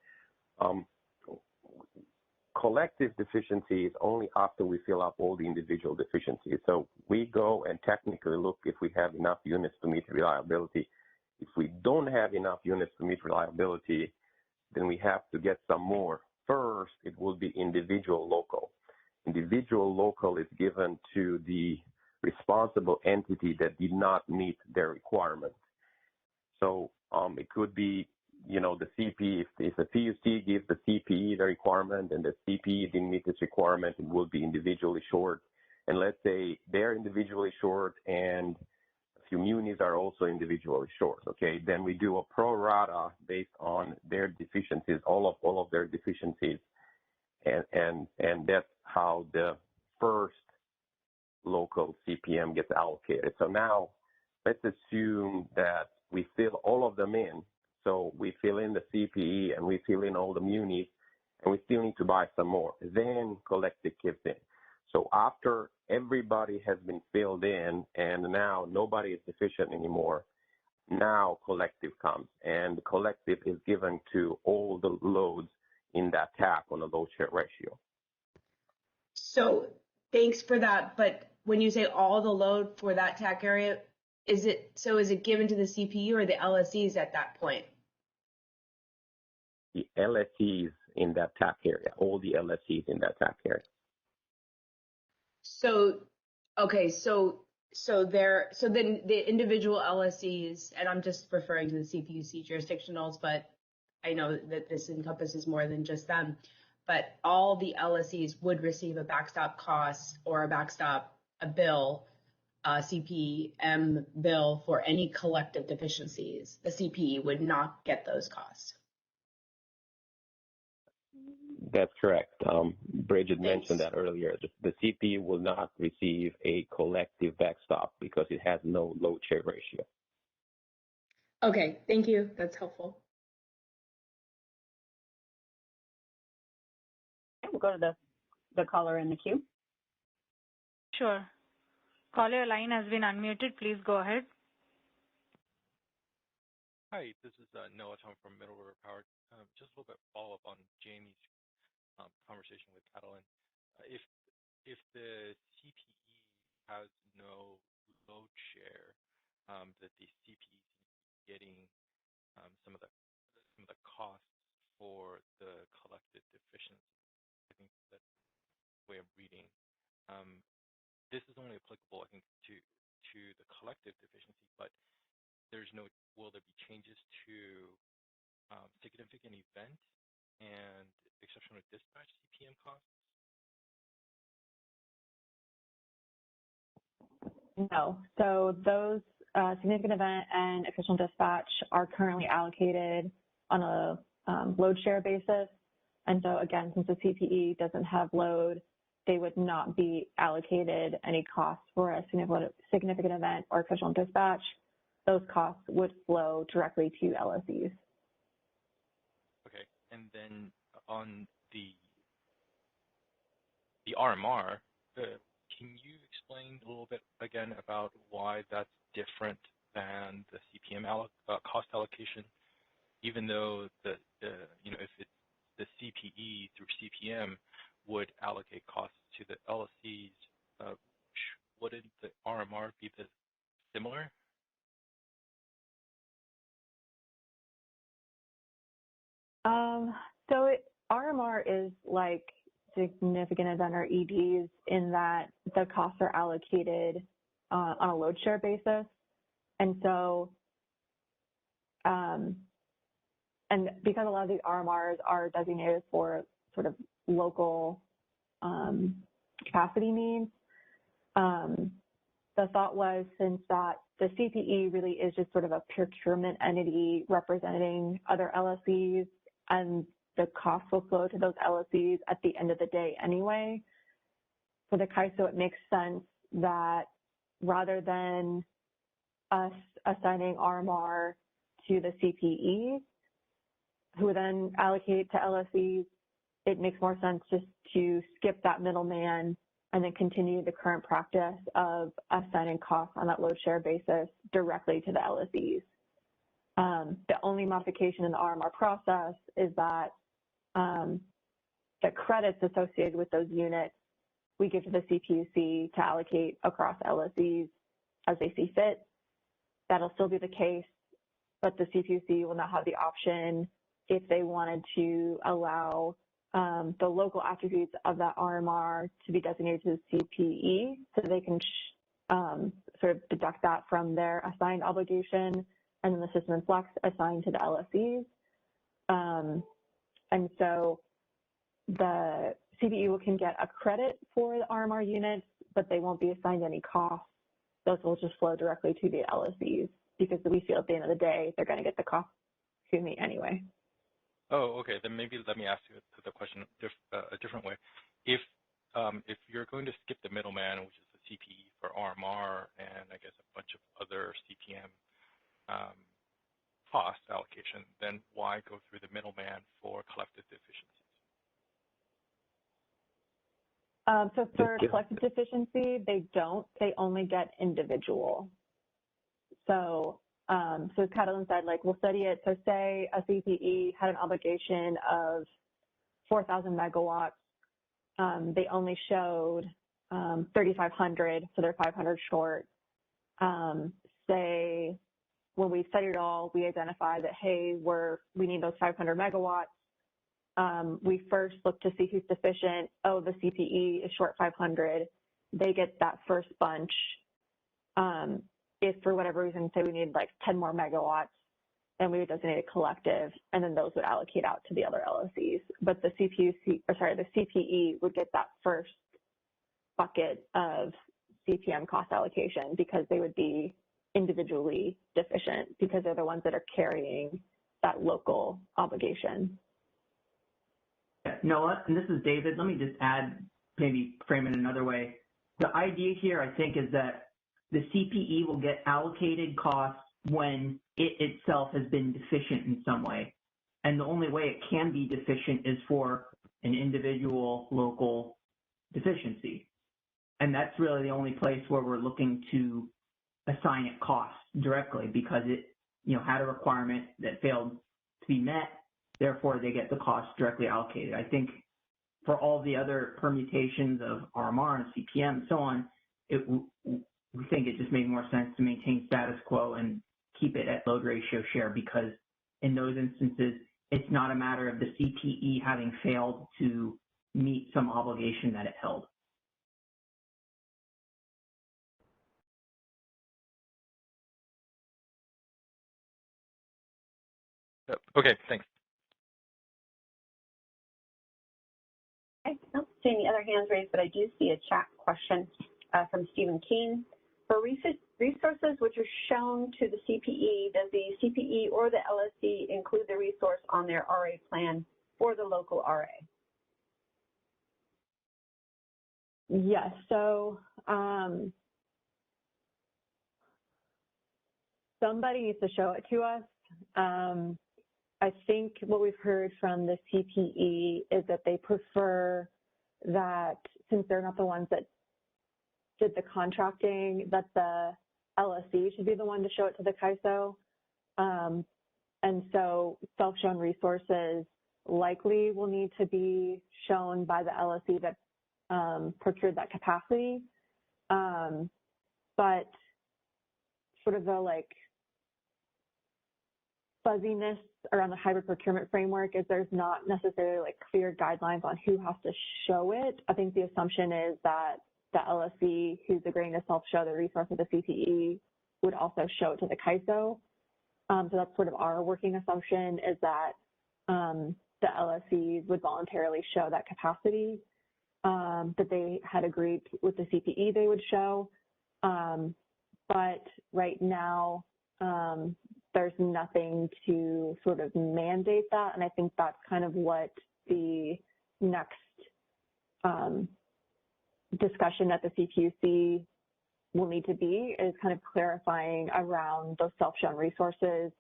S8: Collective deficiency is only after we fill up all the individual deficiencies. So we go and technically look if we have enough units to meet reliability. If we don't have enough units to meet reliability, then we have to get some more. First, it will be individual local. Individual local is given to the responsible entity that did not meet their requirement. So it could be, the CPE, if the PUC gives the CPE the requirement and the CPE didn't meet this requirement, it will be individually short. And let's say they're individually short and a few munis are also individually short, okay? Then we do a pro rata based on their deficiencies, all of their deficiencies. And that's how the first local CPM gets allocated. So now let's assume that we fill all of them in. So we fill in the CPE and we fill in all the munis, and we still need to buy some more. Then collective kicks in. So after everybody has been filled in and now nobody is deficient anymore, now collective comes, and the collective is given to all the loads in that TAC on a load share ratio.
S3: So thanks for that, but when you say all the load for that TAC area, is it given to the CPU or the LSEs at that point?
S8: The LSEs in that TAC area, all the LSEs in that TAC area.
S3: So, okay, so then the individual LSEs, and I'm just referring to the CPUC jurisdictionals, but I know that this encompasses more than just them, but all the LSEs would receive a backstop cost or a bill, CPM bill for any collective deficiencies. The CPE would not get those costs.
S8: That's correct. Bridget mentioned that earlier. The CPE will not receive a collective backstop because it has no load share ratio.
S3: Okay, thank you. That's helpful.
S1: We'll go to the caller in the queue.
S5: Sure. Caller, your line has been unmuted. Please go ahead.
S10: Hi, this is Noah Tom from Middle River Power. Just a little bit follow-up on Jamie's conversation with Adeline. If the CPE has no load share, that the CPE is getting some of the costs for the collective deficiency. I think that's the way I'm reading. This is only applicable, I think, to the collective deficiency, but will there be changes to significant event and exceptional dispatch CPM costs?
S4: No. So those significant event and exceptional dispatch are currently allocated on a load share basis. And so again, since the CPE doesn't have load, they would not be allocated any costs for a significant event or exceptional dispatch. Those costs would flow directly to LSEs.
S10: Okay, and then on the RMR, can you explain a little bit again about why that's different than the CPM cost allocation? Even though if it's the CPE through CPM would allocate costs to the LSEs, wouldn't the RMR be similar?
S4: So RMR is like significant event or EDs in that the costs are allocated on a load share basis. And so, and because a lot of the RMRs are designated for sort of local capacity needs, the thought was, since that the CPE really is just sort of a procurement entity representing other LSEs, and the costs will flow to those LSEs at the end of the day anyway. For the CAISO, it makes sense that rather than us assigning RMR to the CPE, who then allocate to LSEs, it makes more sense just to skip that middleman and then continue the current practice of assigning costs on that load share basis directly to the LSEs. The only modification in the RMR process is that the credits associated with those units we give to the CPUC to allocate across LSEs as they see fit. That'll still be the case, but the CPUC will now have the option, if they wanted to allow the local attributes of that RMR to be designated to the CPE, so they can sort of deduct that from their assigned obligation, and then the system and flex assigned to the LSEs. And so the CPE can get a credit for the RMR units, but they won't be assigned any costs. Those will just flow directly to the LSEs, because we feel at the end of the day, they're going to get the cost to me anyway.
S10: Oh, okay. Then maybe let me ask you the question a different way. If you're going to skip the middleman, which is the CPE for RMR, and I guess a bunch of other CPM cost allocation, then why go through the middleman for collective deficiencies?
S4: So for collective deficiency, they don't. They only get individual. So so as Catalin said, like, we'll study it. So say a CPE had an obligation of 4,000 megawatts. They only showed 3,500, so they're 500 short. Say when we studied it all, we identify that, hey, we need those 500 megawatts. We first look to see who's deficient. Oh, the CPE is short 500. They get that first bunch. If for whatever reason, say we need like 10 more megawatts, then we would designate a collective, and then those would allocate out to the other LSEs. But the CPE would get that first bucket of CPM cost allocation because they would be individually deficient because they're the ones that are carrying that local obligation.
S7: Noah, and this is David. Let me just add, maybe frame it another way. The idea here, I think, is that the CPE will get allocated costs when it itself has been deficient in some way. And the only way it can be deficient is for an individual local deficiency. And that's really the only place where we're looking to assign it costs directly because it, had a requirement that failed to be met. Therefore, they get the cost directly allocated. I think for all the other permutations of RMR and CPM and so on, we think it just made more sense to maintain status quo and keep it at load ratio share because in those instances, it's not a matter of the CPE having failed to meet some obligation that it held.
S10: Okay, thanks.
S1: I don't see any other hands raised, but I do see a chat question from Stephen Keene. For resources which are shown to the CPE, does the CPE or the LSE include the resource on their RA plan for the local RA?
S4: Yes, so somebody needs to show it to us. I think what we've heard from the CPE is that they prefer that since they're not the ones that did the contracting, that the LSE should be the one to show it to the CAISO. And so self-shown resources likely will need to be shown by the LSE that procured that capacity. But sort of the fuzziness around the hybrid procurement framework is there's not necessarily clear guidelines on who has to show it. I think the assumption is that the LSE who's agreeing to self-show the resource of the CPE would also show it to the CAISO. So that's sort of our working assumption is that the LSEs would voluntarily show that capacity that they had agreed with the CPE they would show. But right now, there's nothing to sort of mandate that. And I think that's kind of what the next discussion at the CPUC will need to be is kind of clarifying around those self-shown resources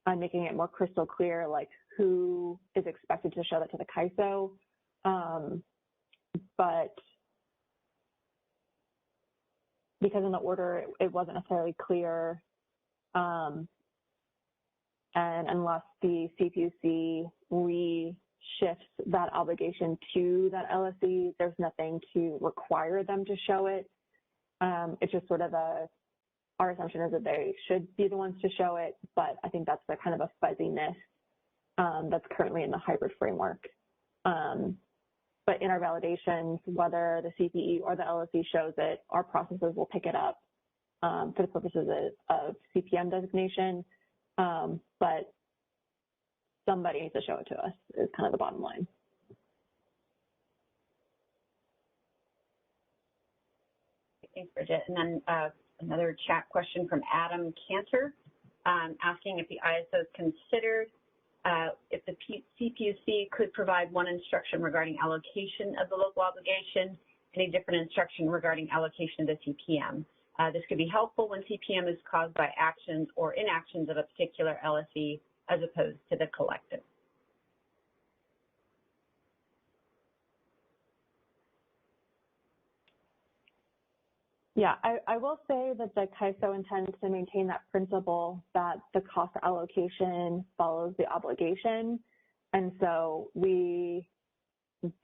S4: and making it more crystal clear, like who is expected to show that to the CAISO. But because in the order, it wasn't necessarily clear, and unless the CPUC re-shifts that obligation to that LSE, there's nothing to require them to show it. It's just sort of our assumption is that they should be the ones to show it, but I think that's the kind of a fuzziness that's currently in the hybrid framework. But in our validations, whether the CPE or the LSE shows it, our processes will pick it up for the purposes of CPM designation. But somebody needs to show it to us is kind of the bottom line.
S1: Thanks, Bridget. And then another chat question from Adam Cantor asking if the ISO is considered if the CPUC could provide one instruction regarding allocation of the local obligation and a different instruction regarding allocation of the CPM. This could be helpful when CPM is caused by actions or inactions of a particular LSE as opposed to the collective.
S4: Yeah, I will say that the CAISO intends to maintain that principle that the cost allocation follows the obligation. And so we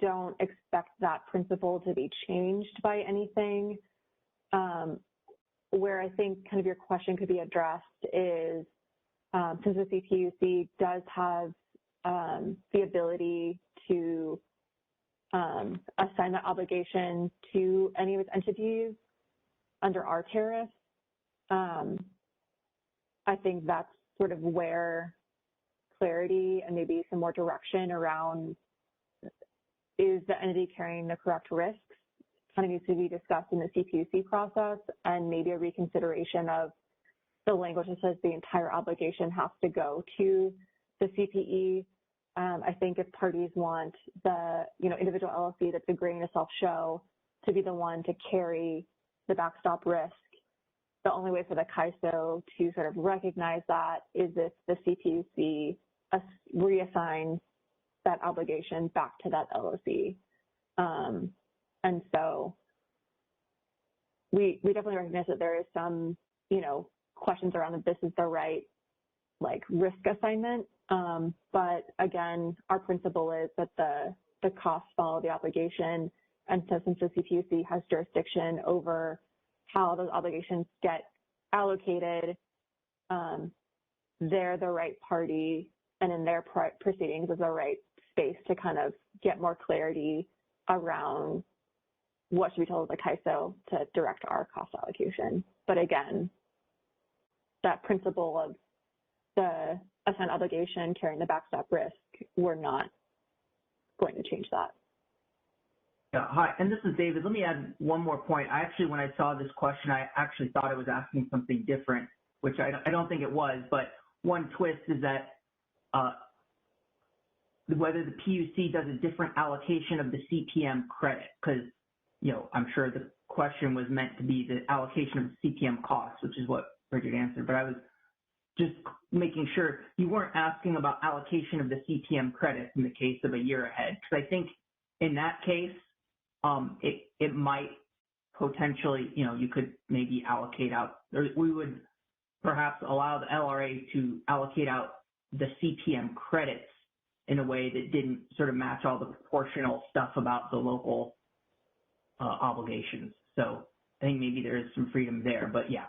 S4: don't expect that principle to be changed by anything. Where I think kind of your question could be addressed is since the CPUC does have the ability to assign that obligation to any of its entities under our tariff, I think that's sort of where clarity and maybe some more direction around is the entity carrying the correct risks kind of needs to be discussed in the CPUC process, and maybe a reconsideration of the language that says the entire obligation has to go to the CPE. I think if parties want the individual LLC that's agreeing to self-show to be the one to carry the backstop risk, the only way for the CAISO to sort of recognize that is if the CPUC reassigns that obligation back to that LLC. And so we definitely recognize that there is some, questions around that this is the right, risk assignment. But again, our principle is that the costs follow the obligation. And so since the CPUC has jurisdiction over how those obligations get allocated, they're the right party, and in their proceedings is the right space to kind of get more clarity around what should be told to the CAISO to direct our cost allocation. But again, that principle of the assigned obligation carrying the backstop risk, we're not going to change that.
S7: Yeah, hi, and this is David. Let me add one more point. When I saw this question, I actually thought I was asking something different, which I don't think it was, but one twist is that whether the PUC does a different allocation of the CPM credit, because I'm sure the question was meant to be the allocation of the CPM costs, which is what Bridget answered, but I was just making sure you weren't asking about allocation of the CPM credit in the case of a year ahead, because I think in that case, it might potentially, you could maybe allocate out, or we would perhaps allow the LRA to allocate out the CPM credits in a way that didn't sort of match all the proportional stuff about the local obligations. So I think maybe there is some freedom there, but yeah,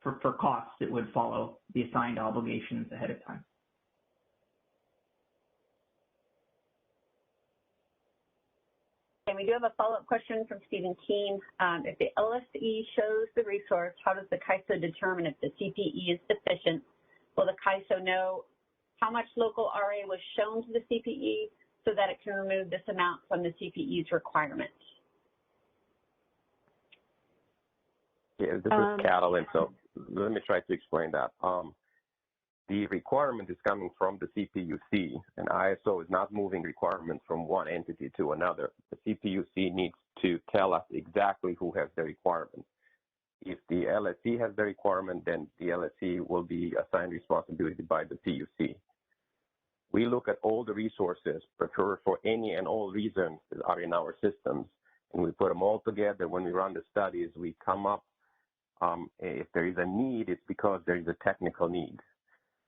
S7: for costs, it would follow the assigned obligations ahead of time.
S1: And we do have a follow-up question from Stephen Keene. If the LSE shows the resource, how does the CAISO determine if the CPE is sufficient? Will the CAISO know how much local RA was shown to the CPE so that it can remove this amount from the CPE's requirement?
S8: Yeah, this is Catalin, so let me try to explain that. The requirement is coming from the CPUC, and ISO is not moving requirements from one entity to another. The CPUC needs to tell us exactly who has the requirement. If the LSE has the requirement, then the LSE will be assigned responsibility by the PUC. We look at all the resources procured for any and all reasons that are in our systems, and we put them all together. When we run the studies, we come up, if there is a need, it's because there is a technical need.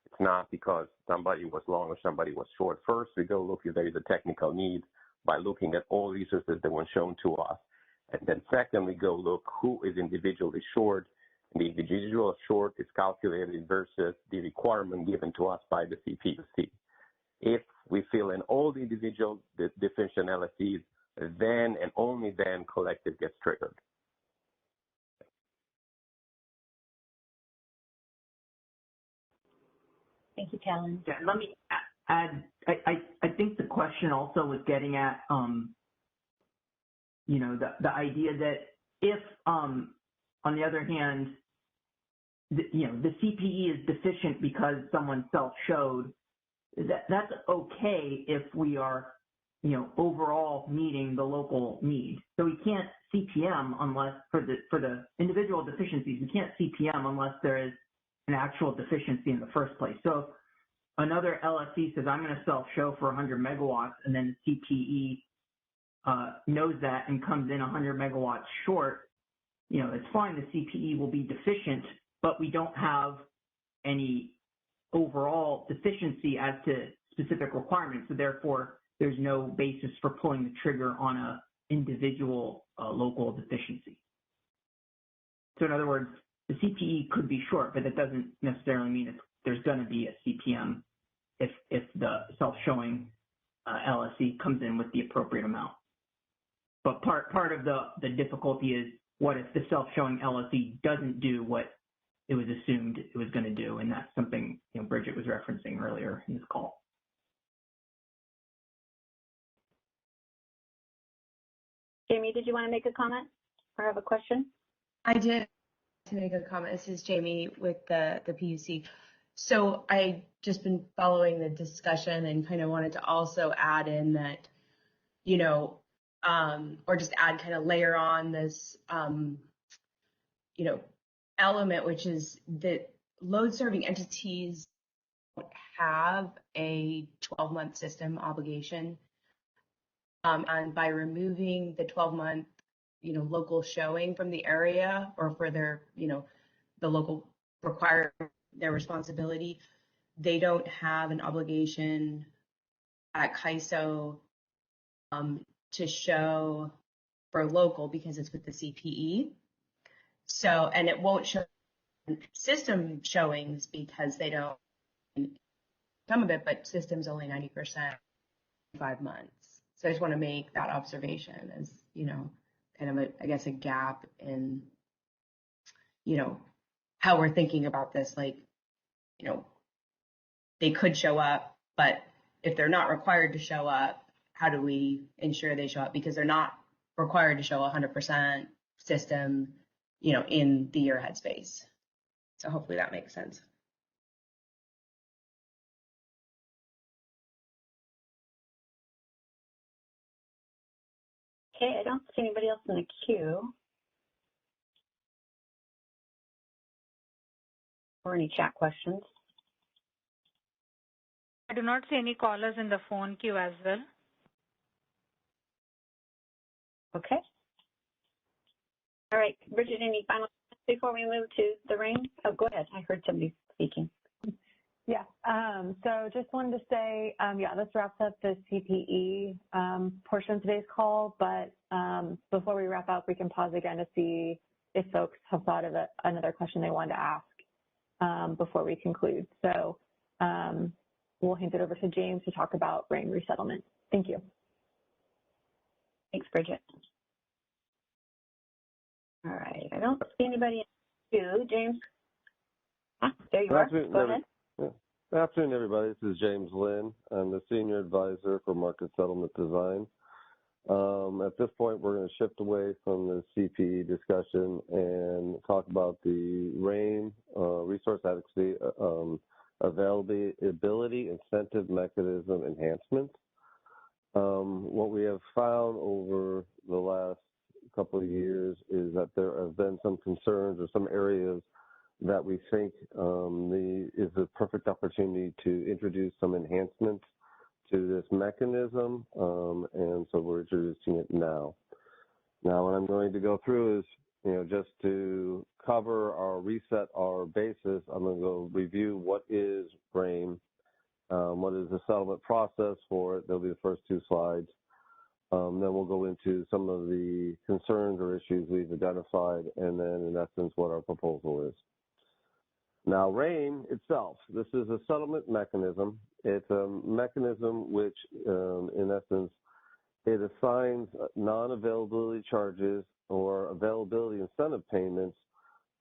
S8: It's not because somebody was long or somebody was short. First, we go look if there is a technical need by looking at all resources that were shown to us. And then second, we go look who is individually short. And the individual short is calculated versus the requirement given to us by the CPUC. If we fill in all the individual deficient LSEs, then and only then collective gets triggered.
S1: Thank you, Callan.
S7: Yeah, let me add, I think the question also was getting at, the idea that if, on the other hand, the CPE is deficient because someone self-showed, that's okay if we are, overall meeting the local need. So we can't CPM unless, for the individual deficiencies, we can't CPM unless there is an actual deficiency in the first place. So another LSE says, I'm going to self-show for 100 megawatts, and then the CPE knows that and comes in 100 megawatts short, it's fine, the CPE will be deficient, but we don't have any overall deficiency as to specific requirements. So therefore, there's no basis for pulling the trigger on a individual local deficiency. So in other words, the CPE could be short, but that doesn't necessarily mean there's going to be a CPM if the self-showing LSE comes in with the appropriate amount. But part of the difficulty is, what if the self-showing LSE doesn't do what it was assumed it was going to do? And that's something Bridget was referencing earlier in this call.
S1: Jamie, did you want to make a comment or have a question?
S3: I did to make a comment. This is Jamie with the PUC. So I just been following the discussion and kind of wanted to also add in that, or just add kind of layer on this, element, which is that load serving entities don't have a 12-month system obligation. And by removing the 12-month, local showing from the area, or for their, the local require their responsibility, they don't have an obligation at CAISO to show for local because it's with the CPE. So, and it won't show system showings because they don't, some of it, but system's only 90%, 5 months. So I just want to make that observation as, kind of a gap in, how we're thinking about this. Like, they could show up, but if they're not required to show up, how do we ensure they show up? Because they're not required to show 100% system, in the year ahead space. So hopefully that makes sense.
S1: Okay, I don't see anybody else in the queue or any chat questions.
S5: I do not see any callers in the phone queue as well.
S1: Okay. All right, Bridget, any final comments before we move to the ring? Oh, go ahead. I heard somebody speaking.
S4: Yeah, so just wanted to say, this wraps up the CPE portion of today's call, but before we wrap up, we can pause again to see if folks have thought of another question they wanted to ask before we conclude. So we'll hand it over to James to talk about RAIN resettlement. Thank you.
S1: Thanks, Bridget. All right, I don't see anybody in the queue. James? There you are. Go ahead.
S11: Good afternoon, everybody. This is James Lynn. I'm the Senior Advisor for Market Settlement Design. At this point, we're going to shift away from the CPE discussion and talk about the RAIN resource adequacy availability incentive mechanism enhancements. What we have found over the last couple of years is that there have been some concerns or some areas that we think is a perfect opportunity to introduce some enhancements to this mechanism, and so we're introducing it now. Now, what I'm going to go through is, just to cover or reset our basis, I'm going to go review what is RAIN, what is the settlement process for it. That'll be the first 2 slides. Then we'll go into some of the concerns or issues we've identified, and then, in essence, what our proposal is. Now, RAIN itself, this is a settlement mechanism. It's a mechanism which, in essence, it assigns non-availability charges or availability incentive payments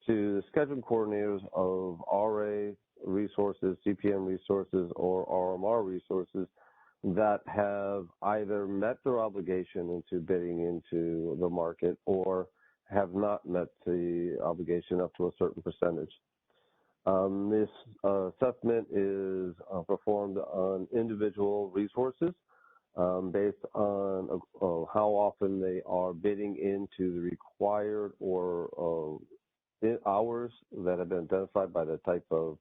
S11: to scheduled coordinators of RA resources, CPM resources, or RMR resources that have either met their obligation into bidding into the market or have not met the obligation up to a certain percentage. This assessment is performed on individual resources based on how often they are bidding into the required or hours that have been identified by the type of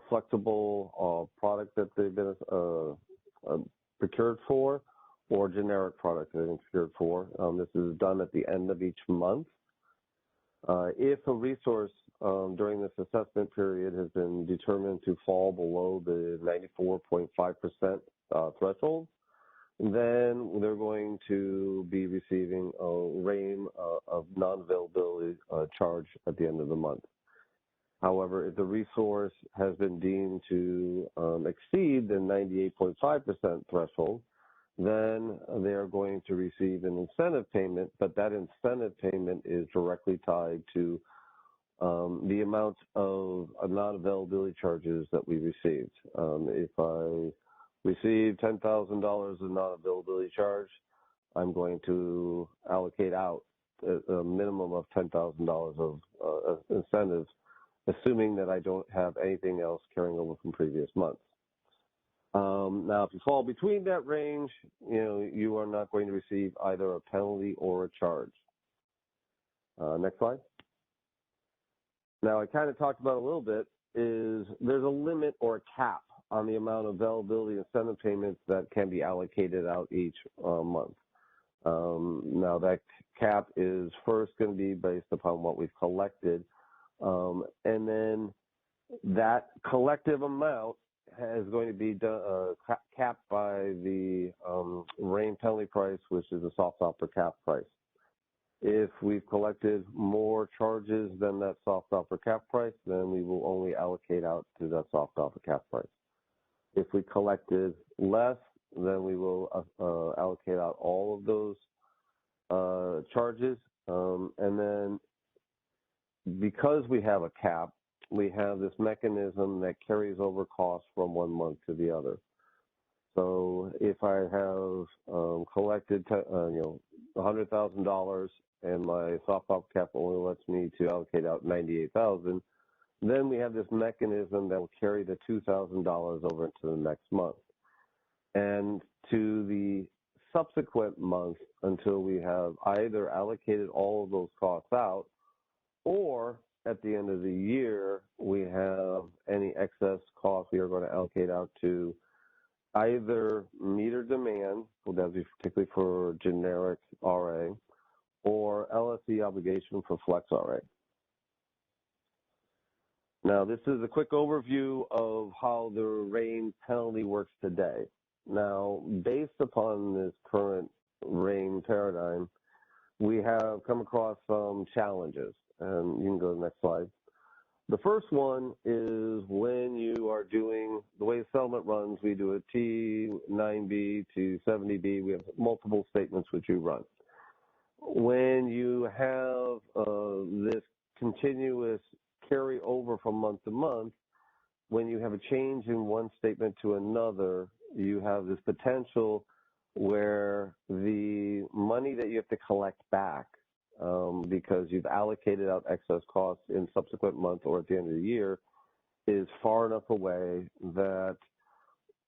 S11: flexible product that they've been procured for, or generic product that they've been procured for. This is done at the end of each month. If a resource during this assessment period has been determined to fall below the 94.5% threshold, then they're going to be receiving a RAIM of non-availability charge at the end of the month. However, if the resource has been deemed to exceed the 98.5% threshold, then they are going to receive an incentive payment, but that incentive payment is directly tied to the amount of non-availability charges that we received. If I receive $10,000 in non-availability charge, I'm going to allocate out a minimum of $10,000 of incentives, assuming that I don't have anything else carrying over from previous months. Now, if you fall between that range, you are not going to receive either a penalty or a charge. Next slide. Now, I kind of talked about a little bit is there's a limit or a cap on the amount of availability incentive payments that can be allocated out each month. Now, that cap is first going to be based upon what we've collected, and then that collective amount is going to be capped by the RAIM penalty price, which is a soft offer cap price. If we've collected more charges than that soft offer cap price, then we will only allocate out to that soft offer cap price. If we collected less, then we will allocate out all of those charges. And then because we have a cap, we have this mechanism that carries over costs from one month to the other. So if I have collected $100,000 and my soft offer cap only lets me to allocate out $98,000, then we have this mechanism that will carry the $2,000 over into the next month. And to the subsequent month until we have either allocated all of those costs out, or at the end of the year, we have any excess costs we are going to allocate out to either meter demand, well, that would be particularly for generic RA, or LSE obligation for flex RA. Now, this is a quick overview of how the RAIM penalty works today. Now, based upon this current RAIM paradigm, we have come across some challenges, and you can go to the next slide. The first one is when you are doing, the way settlement runs, we do a T9B to 70B, we have multiple statements which you run. When you have this continuous carry over from month to month, when you have a change in one statement to another, you have this potential where the money that you have to collect back because you've allocated out excess costs in subsequent month or at the end of the year is far enough away that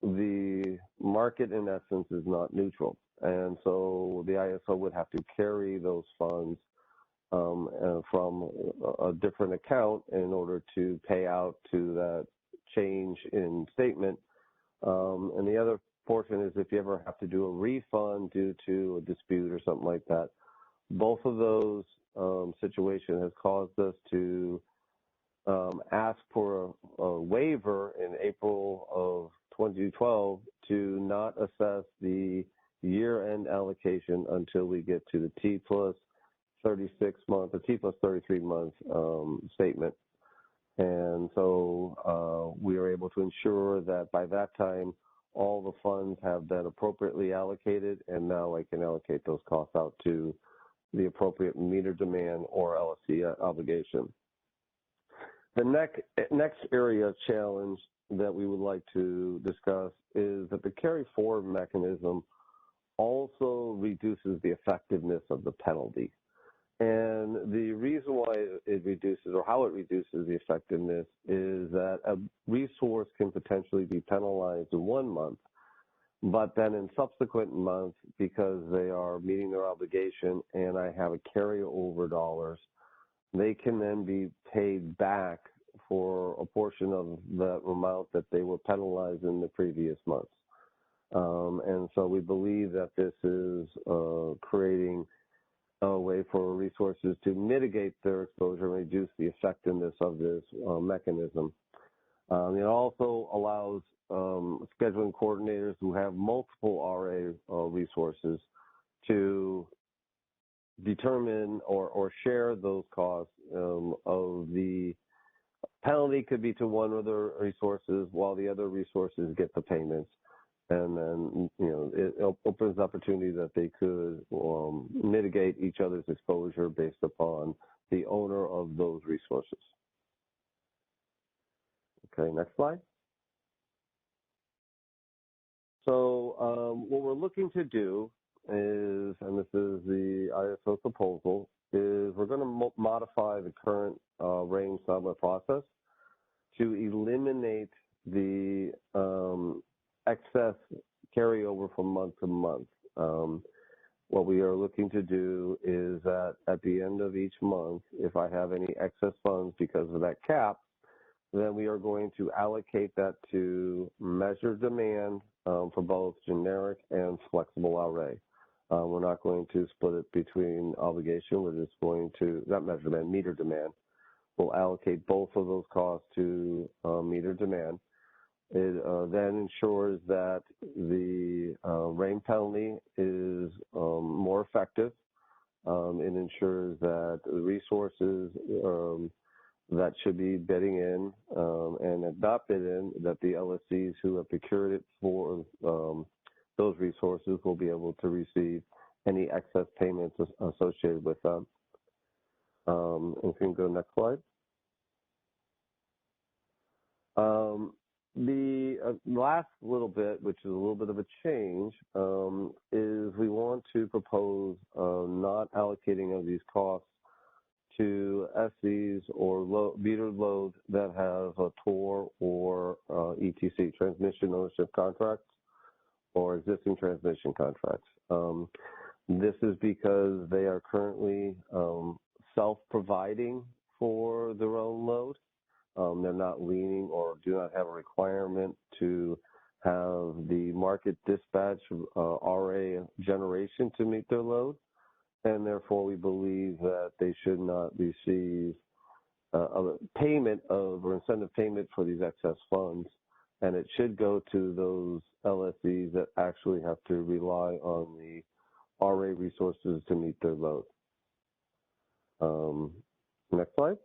S11: the market in essence is not neutral. And so the ISO would have to carry those funds from a different account in order to pay out to that change in statement. And the other portion is if you ever have to do a refund due to a dispute or something like that. Both of those situations has caused us to ask for a waiver in April of 2012 to not assess the year-end allocation until we get to the T plus 36 month or T plus 33 month statement. And so we are able to ensure that by that time, all the funds have been appropriately allocated, and now I can allocate those costs out to the appropriate meter demand or LSE obligation. The next area of challenge that we would like to discuss is that the carry forward mechanism also reduces the effectiveness of the penalty. And the reason why it reduces, or how it reduces the effectiveness, is that a resource can potentially be penalized in 1 month, but then in subsequent months, because they are meeting their obligation and I have a carryover dollars, they can then be paid back for a portion of the amount that they were penalized in the previous months. And so we believe that this is creating a way for resources to mitigate their exposure and reduce the effectiveness of this mechanism. It also allows scheduling coordinators who have multiple RA resources to determine or share those costs of the penalty could be to one of the resources while the other resources get the payments. And then, it opens opportunity that they could mitigate each other's exposure based upon the owner of those resources. Okay, next slide. So what we're looking to do is, and this is the ISO proposal, is we're going to modify the current range settlement process to eliminate the excess carryover from month to month. What we are looking to do is that at the end of each month, if I have any excess funds because of that cap, then we are going to allocate that to measured demand for both generic and flexible RA. We're not going to split it between obligation. We're just going to, not measured demand, meter demand. We'll allocate both of those costs to meter demand. It then ensures that the rain penalty is more effective. It ensures that the resources that should be bidding in and have not bid in, that the LSCs who have procured it for those resources will be able to receive any excess payments associated with them. If you can go to the next slide. The last little bit, which is a little bit of a change, is we want to propose not allocating of these costs to SCs or metered loads that have a TOR or ETC, transmission ownership contracts, or existing transmission contracts. This is because they are currently self-providing for their own load. They're not leaning or do not have a requirement to have the market dispatch RA generation to meet their load, and therefore we believe that they should not receive a payment of or incentive payment for these excess funds, and it should go to those LSCs that actually have to rely on the RA resources to meet their load. Next slide.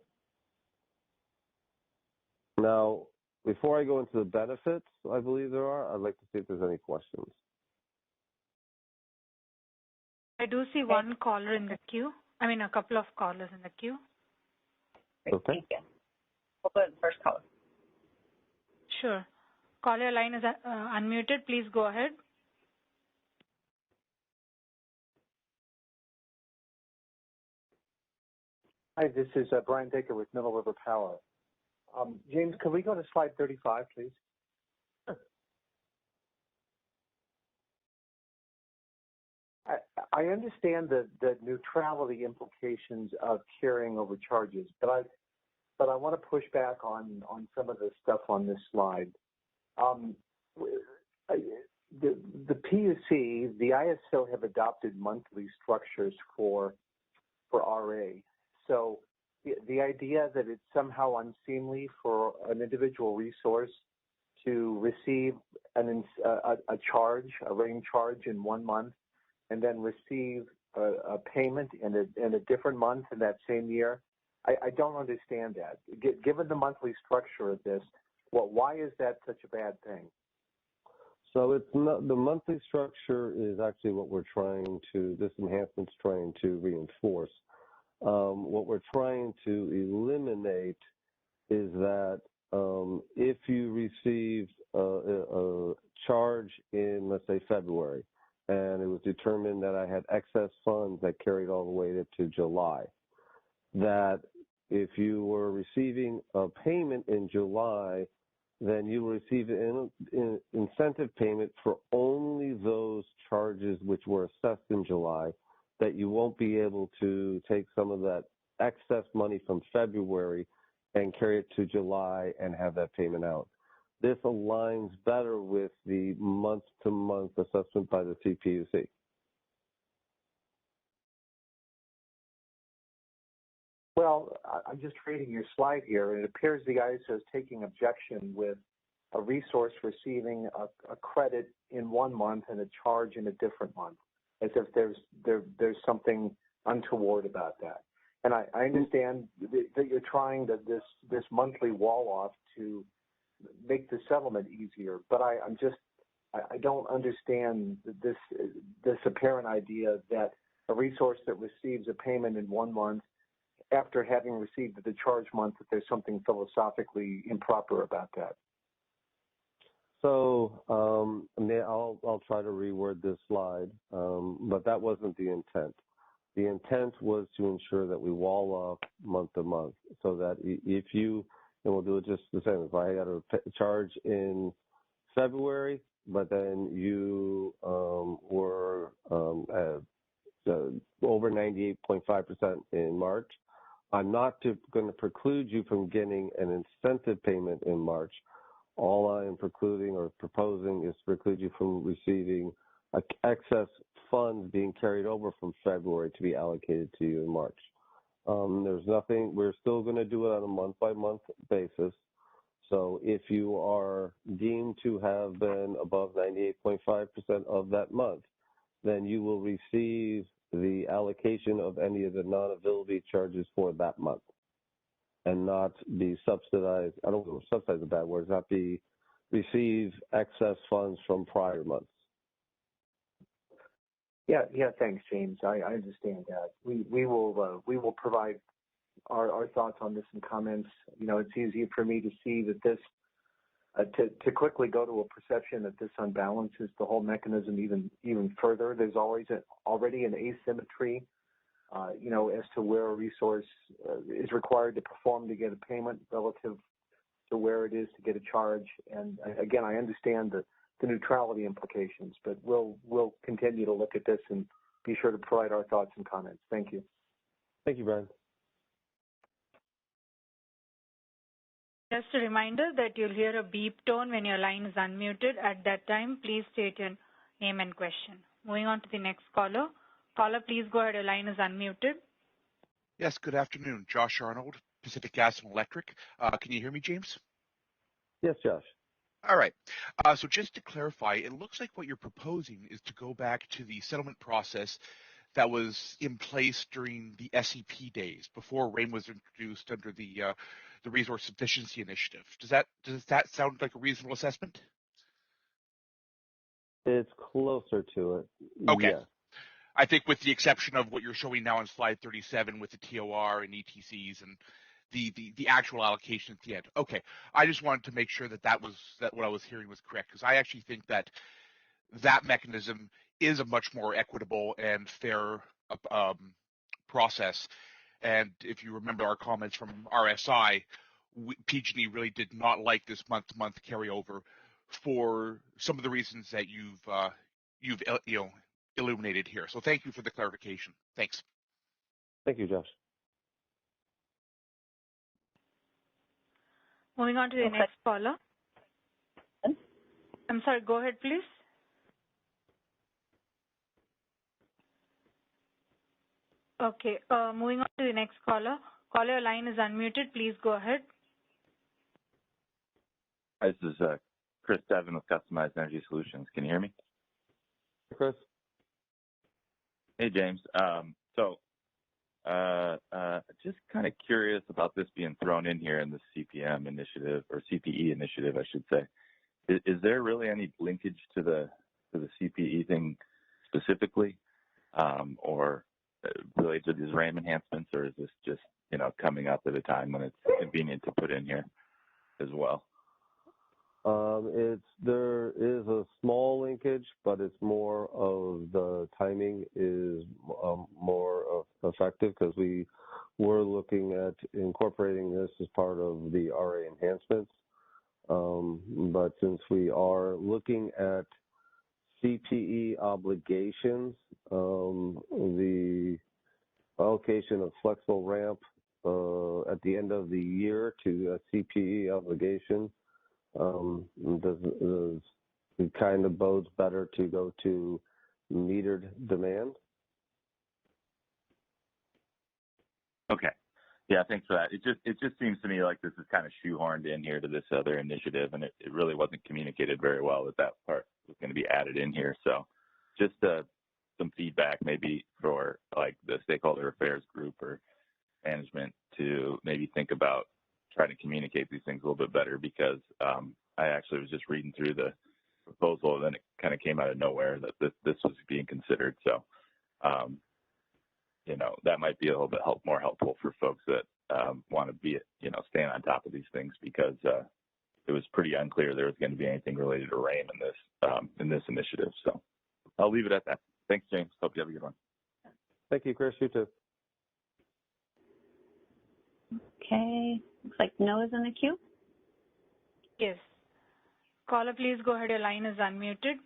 S11: Now, before I go into the benefits, I believe there are, I'd like to see if there's any questions.
S5: I do see one caller in the queue. I mean, a couple of callers in the queue.
S11: Okay.
S1: Thank you. We'll go to the first caller.
S5: Sure. Caller line is unmuted. Please go ahead.
S12: Hi, this is Brian Baker with Middle River Power. James, can we go to slide 35, please? I understand the neutrality implications of carrying over charges, but I want to push back on some of the stuff on this slide. The PUC, the ISO have adopted monthly structures for RA. So the idea that it's somehow unseemly for an individual resource to receive a charge, a rain charge in 1 month, and then receive a payment in a different month in that same year, I don't understand that. Given the monthly structure of this, why is that such a bad thing?
S11: So it's not, the monthly structure is actually what we're trying to, this enhancement's trying to reinforce. What we're trying to eliminate is that if you received a charge in, let's say, February, and it was determined that I had excess funds that carried all the way to July, that if you were receiving a payment in July, then you will receive an incentive payment for only those charges which were assessed in July, that you won't be able to take some of that excess money from February and carry it to July and have that payment out. This aligns better with the month-to-month assessment by the Cpuc.
S12: Well, I'm just reading your slide here, and it appears the ISO is taking objection with a resource receiving a credit in one month and a charge in a different month, as if there's something untoward about that. And I understand that you're trying this monthly wall off to make the settlement easier, but I don't understand this apparent idea that a resource that receives a payment in 1 month after having received the charge month, that there's something philosophically improper about that.
S11: So I'll try to reword this slide, but that wasn't the intent. The intent was to ensure that we wall off month to month, so that if you, and we'll do it just the same. If I got a charge in February, but then you were over 98.5% in March, I'm not going to preclude you from getting an incentive payment in March. All I am precluding or proposing is to preclude you from receiving excess funds being carried over from February to be allocated to you in March. There's nothing, we're still going to do it on a month-by-month basis. So if you are deemed to have been above 98.5% of that month, then you will receive the allocation of any of the non-availability charges for that month and not be subsidized. I don't know, subsidize is a bad word, not be receive excess funds from prior months.
S12: Yeah, thanks, James. I understand that. We will provide our thoughts on this in comments. You know, it's easy for me to see that this to quickly go to a perception that this unbalances the whole mechanism even further. There's already an asymmetry, you know, as to where a resource is required to perform to get a payment relative to where it is to get a charge. And again, I understand the neutrality implications, but we'll continue to look at this and be sure to provide our thoughts and comments. Thank you.
S11: Thank you, Brian.
S5: Just a reminder that you'll hear a beep tone when your line is unmuted. At that time, please state your name and question. Moving on to the next caller. Caller, please go ahead. Your line is unmuted.
S13: Yes, good afternoon. Josh Arnold, Pacific Gas and Electric. Can you hear me, James?
S11: Yes, Josh.
S13: All right. So just to clarify, it looks like what you're proposing is to go back to the settlement process that was in place during the SEP days before RAIN was introduced under the Resource Sufficiency Initiative. Does that sound like a reasonable assessment?
S11: It's closer to it.
S13: Okay.
S11: Yes.
S13: I think with the exception of what you're showing now on slide 37 with the TOR and ETCs and the actual allocation at the end. Okay. I just wanted to make sure that what I was hearing was correct, because I actually think that mechanism is a much more equitable and fair process. And if you remember our comments from RSI, PG&E really did not like this month-to-month carryover for some of the reasons that you've illuminated here. So thank you for the clarification. Thanks.
S11: Thank you, Josh.
S5: Moving on to the next caller. I'm sorry, go ahead, please. Okay, moving on to the next caller. Caller, your line is unmuted. Please go ahead.
S14: Hi, this is Chris Devin with Customized Energy Solutions. Can you hear me?
S11: Chris.
S14: Hey, James. Just kind of curious about this being thrown in here in the CPM initiative, or CPE initiative, I should say. Is there really any linkage to the CPE thing specifically, or related to these RAM enhancements, or is this just coming up at a time when it's convenient to put in here as well?
S11: There is a small linkage, but it's more of the timing is more effective, because we were looking at incorporating this as part of the RA enhancements. But since we are looking at CPE obligations, the allocation of flexible ramp at the end of the year to a CPE obligation it kind of bodes better to go to metered demand.
S14: Okay. Yeah, thanks for that. It just seems to me like this is kind of shoehorned in here to this other initiative, and it really wasn't communicated very well that part was going to be added in here. So just some feedback maybe for like the stakeholder affairs group or management to maybe think about trying to communicate these things a little bit better, because I actually was just reading through the proposal and then it kind of came out of nowhere that this was being considered. So, that might be a little bit more helpful for folks that want to be, staying on top of these things, because it was pretty unclear there was going to be anything related to RAIM in this initiative. So I'll leave it at that. Thanks, James. Hope you have a good one.
S11: Thank you, Chris. You too.
S1: Okay, looks like Noah's in the queue.
S5: Yes. Caller, please go ahead. Your line is unmuted.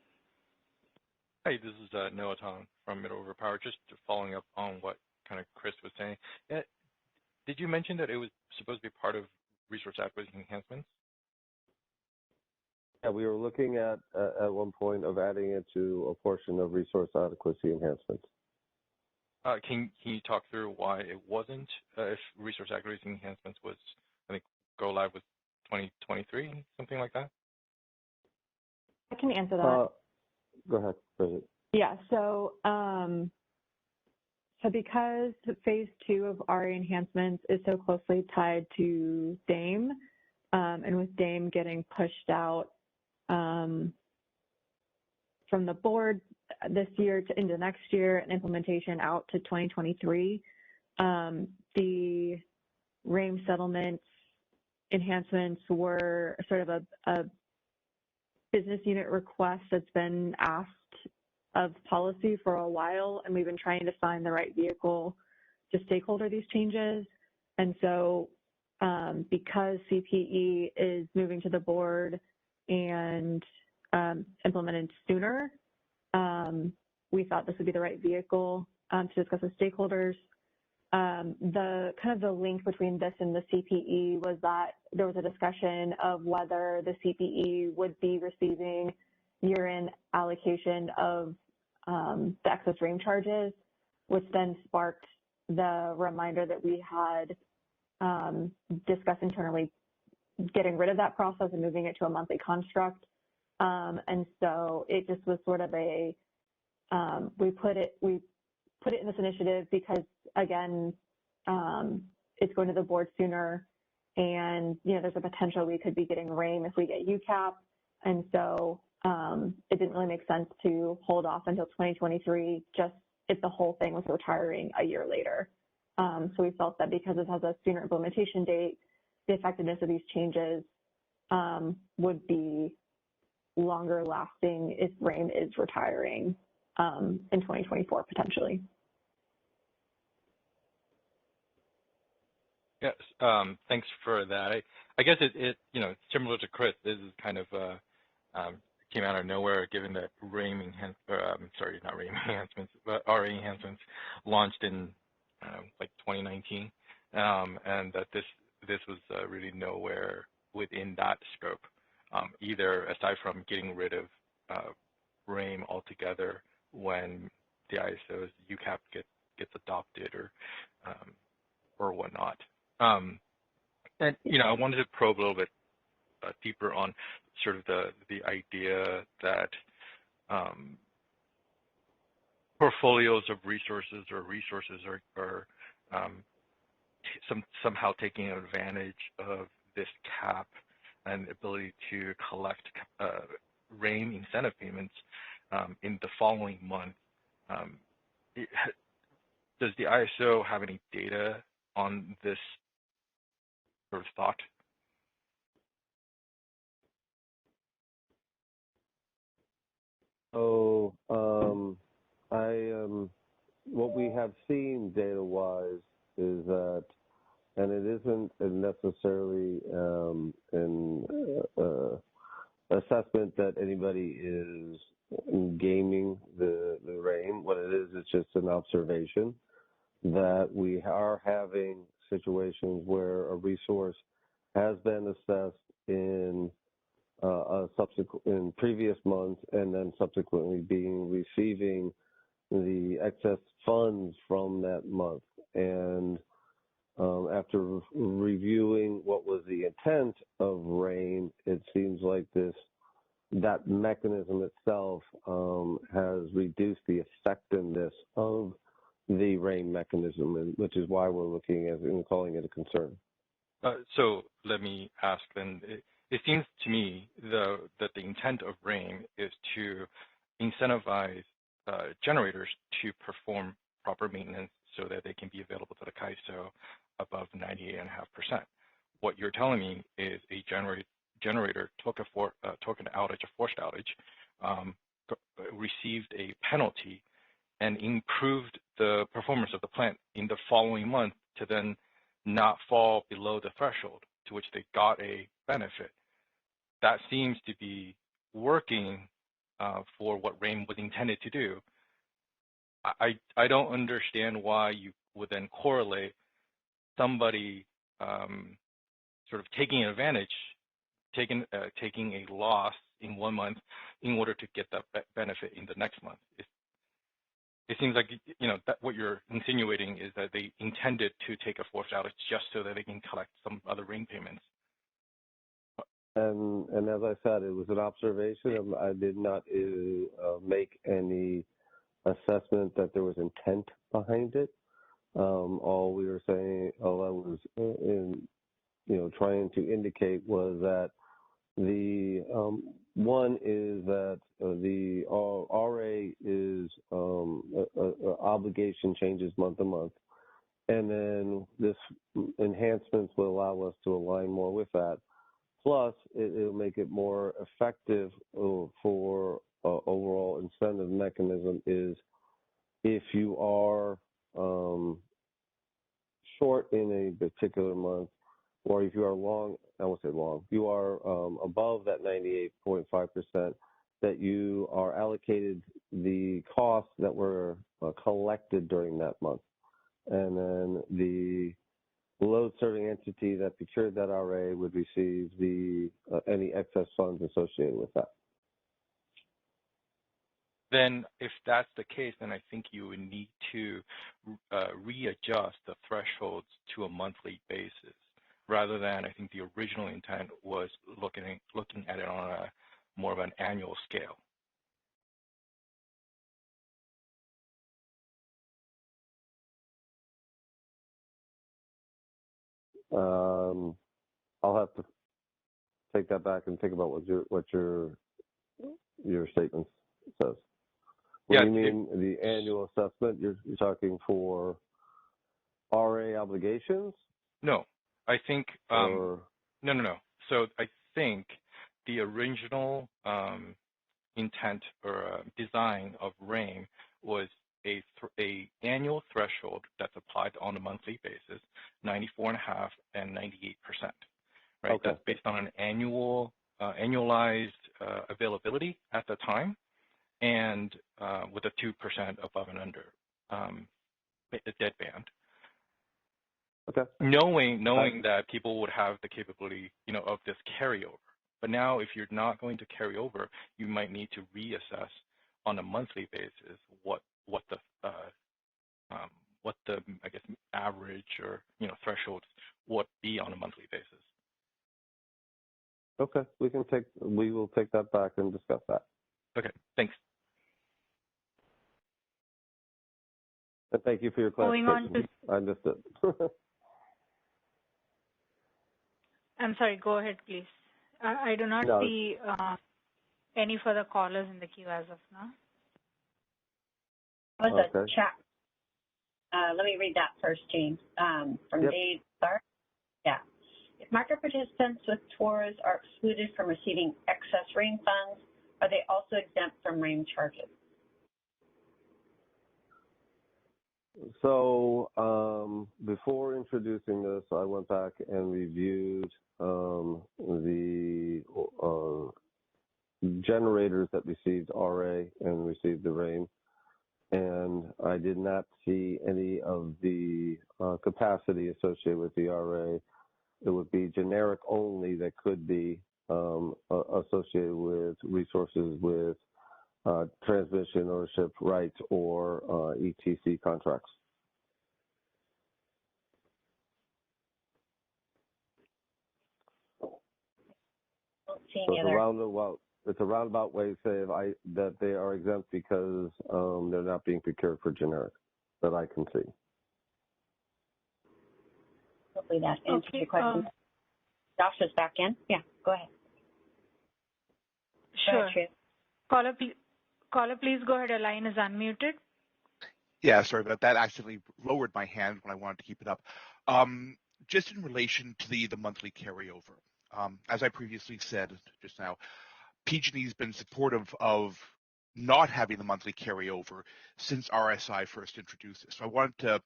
S10: Hi, this is Noah Tong from Middle River Power. Just following up on what kind of Chris was saying. Did you mention that it was supposed to be part of resource adequacy enhancements?
S11: Yeah, we were looking at one point of adding it to a portion of resource adequacy enhancements.
S10: Can you talk through why it wasn't? If resource adequacy enhancements was, I think, go live with 2023, something like that?
S4: I can answer that.
S11: Go ahead, Bridget.
S4: Yeah, so because phase 2 of RA enhancements is so closely tied to DAME, and with DAME getting pushed out from the board this year into next year and implementation out to 2023, the RAIM settlements enhancements were sort of a business unit request that's been asked of policy for a while, and we've been trying to find the right vehicle to stakeholder these changes. And so because CPE is moving to the board and implemented sooner, we thought this would be the right vehicle to discuss with stakeholders. The link between this and the CPE was that there was a discussion of whether the CPE would be receiving year-end allocation of the excess RAIM charges, which then sparked the reminder that we had discussed internally getting rid of that process and moving it to a monthly construct. And so it just was sort of a, we put it in this initiative because, again, it's going to the board sooner, and there's a potential we could be getting RAIM if we get UCAP, and so it didn't really make sense to hold off until 2023 just if the whole thing was retiring a year later. So we felt that because it has a sooner implementation date, the effectiveness of these changes would be longer lasting if RAIM is retiring in 2024 potentially.
S10: Yes, thanks for that. I guess it similar to Chris, this is kind of came out of nowhere, given that RAIM not RAIM enhancements, but RA enhancements launched in like 2019, and that this was really nowhere within that scope, either aside from getting rid of RAIM altogether when the ISO's UCAP gets adopted or whatnot. And I wanted to probe a little bit deeper on sort of the idea that portfolios of resources or resources are somehow taking advantage of this cap and ability to collect RAIM incentive payments in the following month. Does the ISO have any data on this sort of thought?
S11: So what we have seen data-wise is that, and it isn't necessarily an assessment that anybody is gaming the RAIM. What it is, it's just an observation that we are having situations where a resource has been assessed in in previous months and then subsequently receiving the excess funds from that month. And after reviewing what was the intent of RAIN, it seems like that mechanism itself has reduced the effectiveness of the RAIN mechanism, which is why we're looking at and calling it a concern.
S10: So let me ask then. It seems to me that the intent of RAIN is to incentivize generators to perform proper maintenance so that they can be available to the CAISO above 98.5%. What you're telling me is a generator took an outage, a forced outage, received a penalty, and improved the performance of the plant in the following month to then not fall below the threshold to which they got a benefit. That seems to be working for what RAIN was intended to do. I don't understand why you would then correlate somebody sort of taking advantage, taking a loss in 1 month in order to get that benefit in the next month. It seems like, that what you're insinuating is that they intended to take a forced outage just so that they can collect some other RAIN payments.
S11: And as I said, it was an observation. I did not make any assessment that there was intent behind it. All we were saying, all I was trying to indicate was that the one is that the RA is obligation changes month to month, and then this enhancements will allow us to align more with that. Plus, it'll make it more effective for overall incentive mechanism is if you are short in a particular month, or if you are long, I won't say long, you are above that 98.5%, that you are allocated the costs that were collected during that month. And then the load serving entity that procured that RA would receive any excess funds associated with that.
S10: Then if that's the case, then I think you would need to readjust the thresholds to a monthly basis, rather than I think the original intent was looking at it on a more of an annual scale.
S11: I'll have to take that back and think about what your statement says. When you mean the annual assessment, you're talking for RA obligations?
S10: No, I think no. So I think the original intent or design of RAIN was a annual threshold that's applied on a monthly basis, 94.5% and 98%. Right, okay. That's based on an annualized availability at the time, and with a 2% above and under a dead band.
S11: Okay.
S10: Knowing that people would have the capability, of this carryover. But now, if you're not going to carry over, you might need to reassess on a monthly basis what the I guess average or thresholds would be on a monthly basis.
S11: Okay, we will take that back and discuss that.
S10: Okay, thanks.
S11: And thank you for your clarification. I missed it.
S5: I'm sorry, go ahead, please. I do not see any further callers in the queue as of now.
S1: That was a chat. Let me read that first, James. From Dave Clark. Yeah. If market participants with tours are excluded from receiving excess RAIN funds, are they also exempt from RAIN charges?
S11: So before introducing this, I went back and reviewed the generators that received RA and received the RAIN, and I did not see any of the capacity associated with the RA. It would be generic only that could be associated with resources with transmission ownership rights or ETC contracts.
S1: see
S11: So
S1: any
S11: it's
S1: other.
S11: it's a roundabout way to say that they are exempt because they're not being procured for generic that I can see.
S1: Hopefully that answers your question. Josh is back in. Yeah, go ahead.
S5: Sure.
S1: Go ahead,
S5: Caller, please go ahead. Your line is unmuted.
S13: Yeah, sorry about that. I accidentally lowered my hand when I wanted to keep it up. Just in relation to the monthly carryover, as I previously said just now, PG&E has been supportive of not having the monthly carryover since RSI first introduced this. So I wanted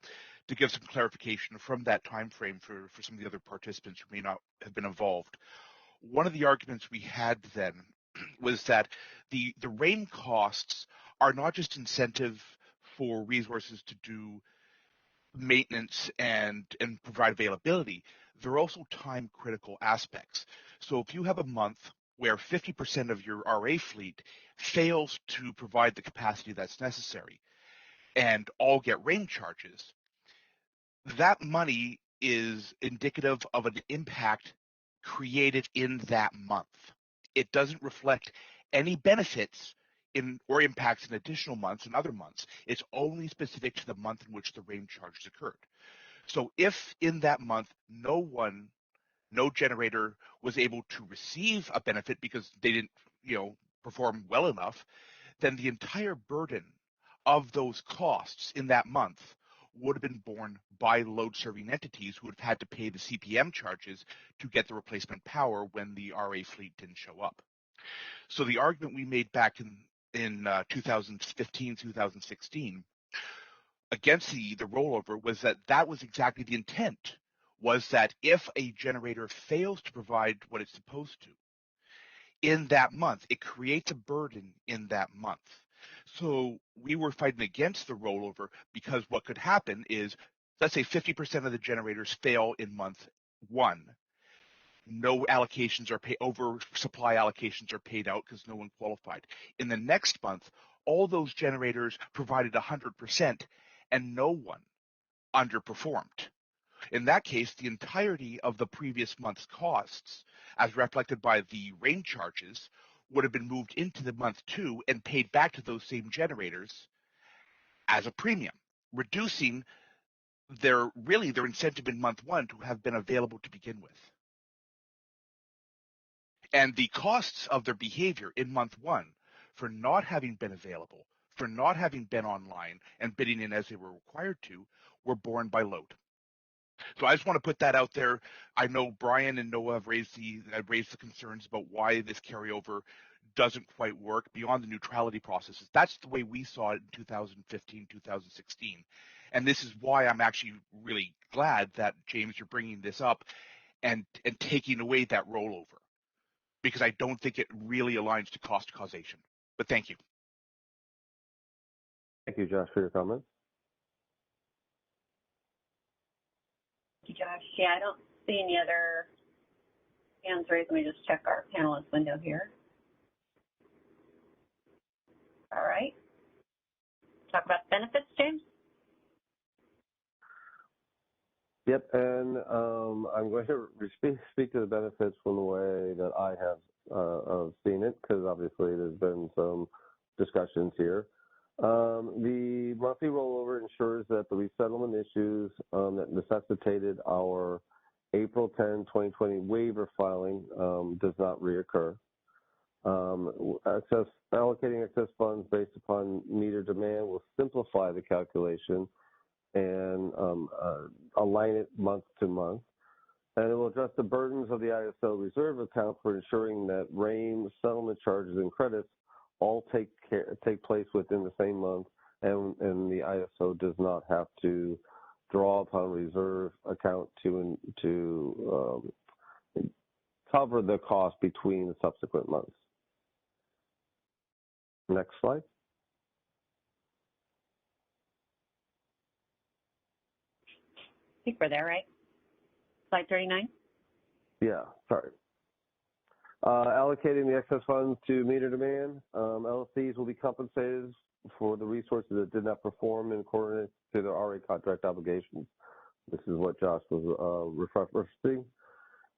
S13: to give some clarification from that time frame for some of the other participants who may not have been involved. One of the arguments we had then was that the RAIN costs are not just incentive for resources to do maintenance and provide availability, they're also time critical aspects. So if you have a month where 50% of your RA fleet fails to provide the capacity that's necessary and all get RAIN charges, that money is indicative of an impact created in that month. It doesn't reflect any benefits or impacts in additional months and other months. It's only specific to the month in which the RAIN charges occurred. So if in that month no generator was able to receive a benefit because they didn't, perform well enough, then the entire burden of those costs in that month would have been borne by load serving entities who would have had to pay the CPM charges to get the replacement power when the RA fleet didn't show up. So the argument we made back in 2015, 2016 against the rollover was that was exactly the intent, was that if a generator fails to provide what it's supposed to in that month, it creates a burden in that month. So we were fighting against the rollover because what could happen is, let's say 50% of the generators fail in month one. No allocations are paid, oversupply allocations are paid out because no one qualified. In the next month, all those generators provided 100% and no one underperformed. In that case, the entirety of the previous month's costs, as reflected by the RAIN charges, would have been moved into the month two and paid back to those same generators as a premium, reducing their incentive in month one to have been available to begin with. And the costs of their behavior in month one for not having been available, for not having been online and bidding in as they were required to, were borne by load. So I just want to put that out there. I know Brian and Noah have raised the concerns about why this carryover doesn't quite work beyond the neutrality processes. That's the way we saw it in 2015, 2016. And this is why I'm actually really glad that, James, you're bringing this up and taking away that rollover, because I don't think it really aligns to cost causation. But thank you.
S11: Thank you, Josh, for your comments.
S1: Thank you, Josh. Yeah, I don't see any other hands raised. Let me just check our panelist window here. All right. Talk about benefits, James?
S11: Yep, and I'm going to speak to the benefits from the way that I have seen it, because obviously there's been some discussions here. The monthly rollover ensures that the resettlement issues that necessitated our April 10, 2020 waiver filing does not reoccur. Allocating excess funds based upon meter demand will simplify the calculation and align it month to month. And it will address the burdens of the ISO reserve account for ensuring that RAIN, settlement charges, and credits all take place within the same month, and the ISO does not have to draw upon reserve account to cover the cost between the subsequent months. Next slide.
S1: I think we're there, right? Slide 39?
S11: Yeah, sorry. Allocating the excess funds to meter demand, LLCs will be compensated for the resources that did not perform in accordance to their RA contract obligations. This is what Josh was referencing.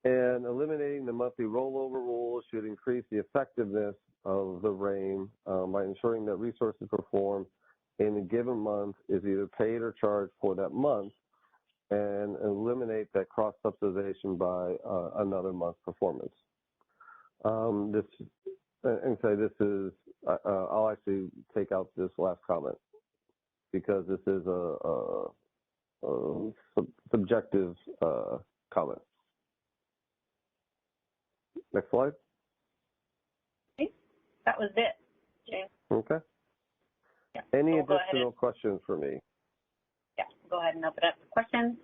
S11: And eliminating the monthly rollover rule should increase the effectiveness of the RAIM by ensuring that resources performed in a given month is either paid or charged for that month, and eliminate that cross-subsidization by another month's performance. I'll actually take out this last comment because this is a subjective comment. Next slide.
S1: Okay. That was it, James.
S11: Okay.
S1: Yeah.
S11: Any additional questions for me?
S1: Yeah, go ahead and open up the questions.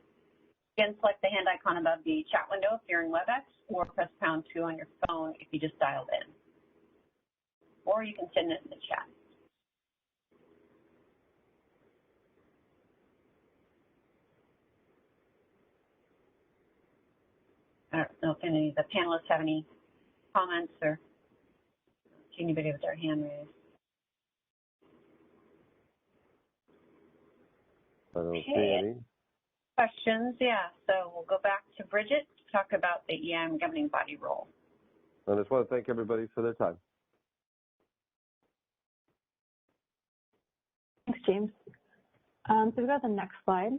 S1: Again, select the hand icon above the chat window if you're in WebEx, or press #2 on your phone if you just dialed in. Or you can send it in the chat. I don't know if any of the panelists have any comments or see anybody with their hand raised.
S11: I don't see any.
S1: Questions, yeah. So we'll go back to Bridget to talk about the EIM governing body role.
S11: I just want to thank everybody for their time.
S4: Thanks, James. So we go to the next slide.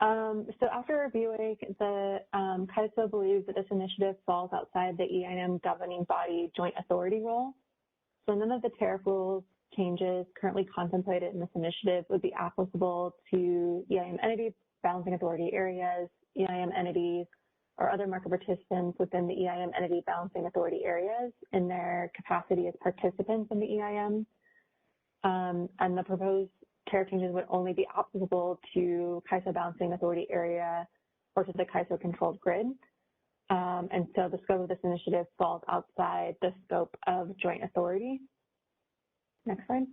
S4: So after reviewing, the CAISO believes that this initiative falls outside the EIM governing body joint authority role. So none of the tariff rules changes currently contemplated in this initiative would be applicable to EIM entities, balancing authority areas, EIM entities, or other market participants within the EIM entity balancing authority areas in their capacity as participants in the EIM. And the proposed tariff changes would only be applicable to CAISO balancing authority area or to the CAISO controlled grid. And so the scope of this initiative falls outside the scope of joint authority. Next slide.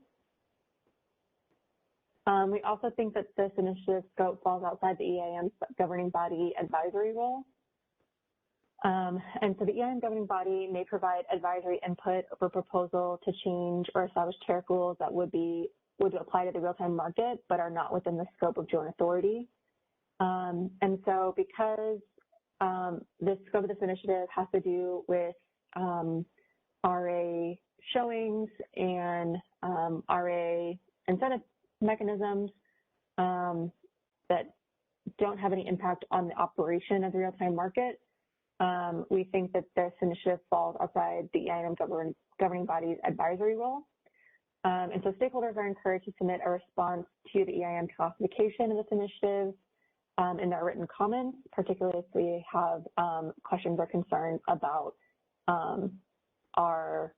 S4: We also think that this initiative scope falls outside the EIM governing body advisory role. And so the EIM governing body may provide advisory input over proposal to change or establish tariff rules that would apply to the real-time market, but are not within the scope of joint authority. And so because the scope of this initiative has to do with RA showings and RA incentive mechanisms that don't have any impact on the operation of the real-time market, we think that this initiative falls outside the EIM governing body's advisory role. And so stakeholders are encouraged to submit a response to the EIM classification of this initiative in their written comments, particularly if we have questions or concerns about our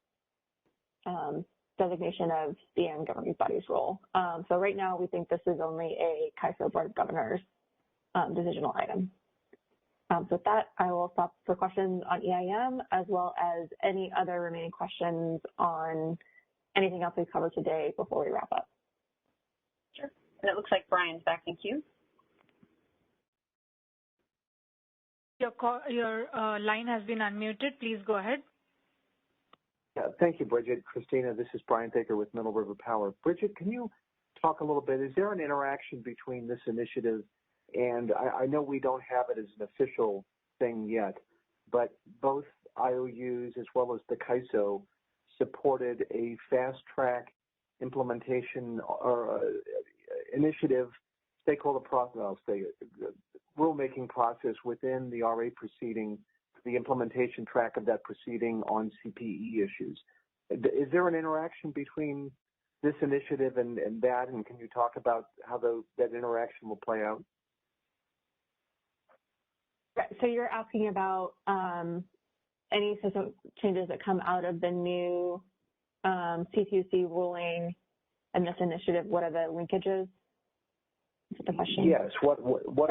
S4: designation of the EIM governing body's role. So right now, we think this is only a CAISO Board of Governors decisional item. So with that, I will stop for questions on EIM, as well as any other remaining questions on anything else we've covered today before we wrap up.
S1: Sure. And it looks like Brian's back in queue.
S5: Your line has been unmuted. Please go ahead.
S12: Yeah, thank you, Bridget. Christina, this is Brian Thaker with Middle River Power. Bridget, can you talk a little bit? Is there an interaction between this initiative and I know we don't have it as an official thing yet, but both IOUs as well as the CAISO supported a fast-track implementation or initiative, stakeholder process, rulemaking process within the RA proceeding, the implementation track of that proceeding on CPE issues. Is there an interaction between this initiative and that, and can you talk about how that interaction will play out?
S4: So you're asking about any system changes that come out of the new Cpuc ruling and this initiative. What are the linkages? Is that the question?
S12: Yes. What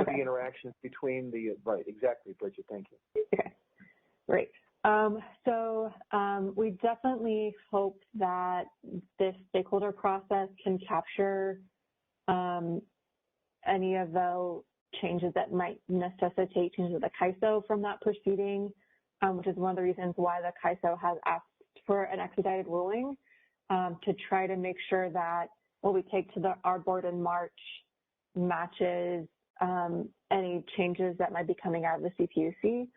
S12: are the interactions between the right? Exactly, Bridget. Thank you.
S4: Okay. Great. So we definitely hope that this stakeholder process can capture any of the changes that might necessitate changes of the CAISO from that proceeding, which is one of the reasons why the CAISO has asked for an expedited ruling to try to make sure that what we take to our board in March matches any changes that might be coming out of the CPUC.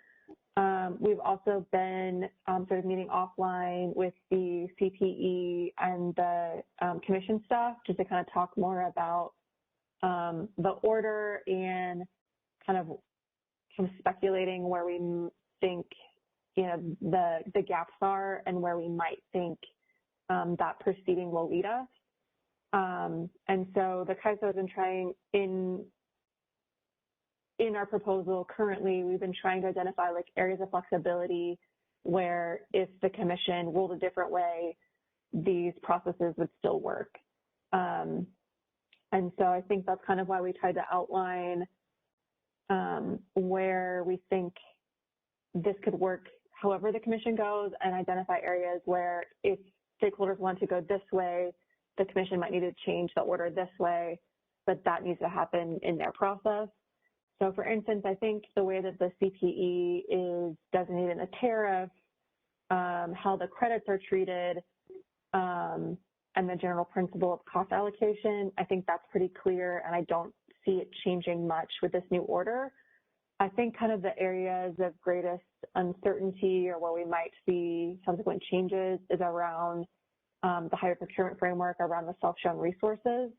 S4: We've also been sort of meeting offline with the CPE and the commission staff just to kind of talk more about the order and kind of speculating where we think, you know, the gaps are and where we might think that proceeding will lead us. And so the CAISO has been trying in our proposal currently, we've been trying to identify like areas of flexibility where if the commission ruled a different way, these processes would still work. And so I think that's kind of why we tried to outline where we think this could work however the commission goes, and identify areas where if stakeholders want to go this way, the commission might need to change the order this way, but that needs to happen in their process. So for instance, I think the way that the CPE is designated in the tariff, how the credits are treated, and the general principle of cost allocation, I think that's pretty clear, and I don't see it changing much with this new order. I think kind of the areas of greatest uncertainty or where we might see subsequent changes is around the higher procurement framework, around the self-shown resources,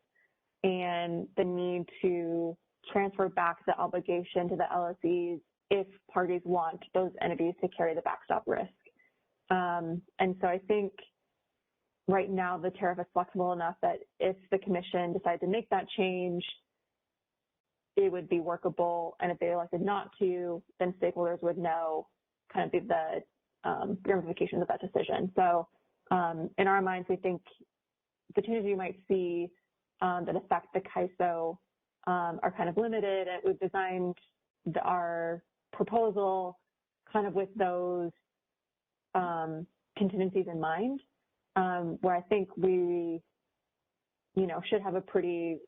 S4: and the need to transfer back the obligation to the LSEs if parties want those entities to carry the backstop risk. And so I think right now the tariff is flexible enough that if the commission decided to make that change, it would be workable. And if they elected not to, then stakeholders would know kind of the ramifications of that decision. So in our minds, we think the changes you might see that affect the CAISO are kind of limited. And we've designed our proposal kind of with those contingencies in mind, where I think we, you know, should have a pretty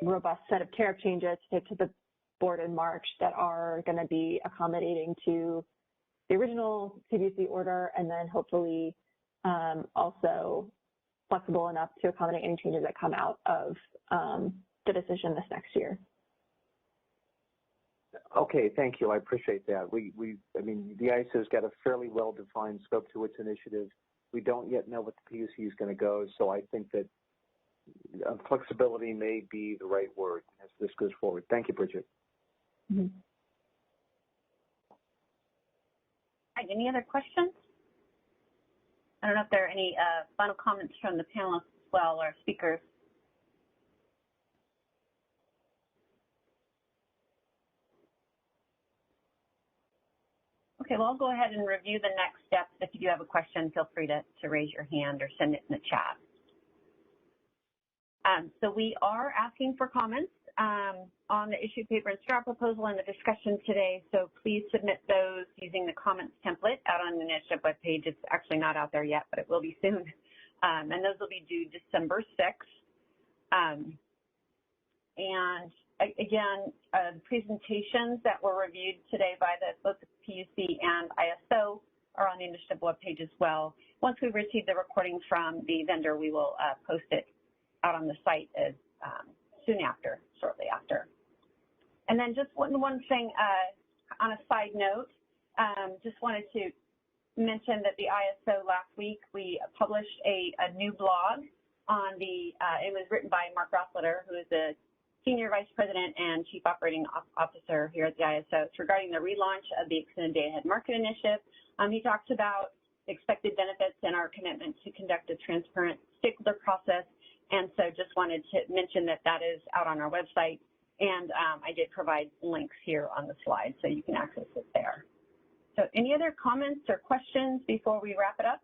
S4: robust set of tariff changes to take to the board in March that are going to be accommodating to the original CPUC order, and then hopefully also flexible enough to accommodate any changes that come out of the decision this next year.
S12: Okay, thank you. I appreciate that. I mean, the ISO's got a fairly well-defined scope to its initiative. We don't yet know what the PUC is going to go, so I think that flexibility may be the right word as this goes forward. Thank you, Bridget.
S1: Mm-hmm. Right, any other questions? I don't know if there are any final comments from the panelists as well, or speakers. Okay, well, I'll go ahead and review the next steps. If you do have a question, feel free to raise your hand or send it in the chat. So we are asking for comments on the issue paper and straw proposal and the discussion today. So please submit those using the comments template out on the initiative webpage. It's actually not out there yet, but it will be soon. And those will be due December 6th. And again, the presentations that were reviewed today by both the PUC and ISO are on the initiative webpage as well. Once we receive the recording from the vendor, we will post it out on the site as shortly after. And then just one thing on a side note, just wanted to mention that the ISO last week, we published a new blog on it was written by Mark Rossletter, who is the Senior Vice President and Chief Operating Officer here at the ISO. It's regarding the relaunch of the Extended Day Ahead Market Initiative. He talks about expected benefits and our commitment to conduct a transparent stakeholder process. And so just wanted to mention that that is out on our website. And I did provide links here on the slide, so you can access it there. So any other comments or questions before we wrap it up?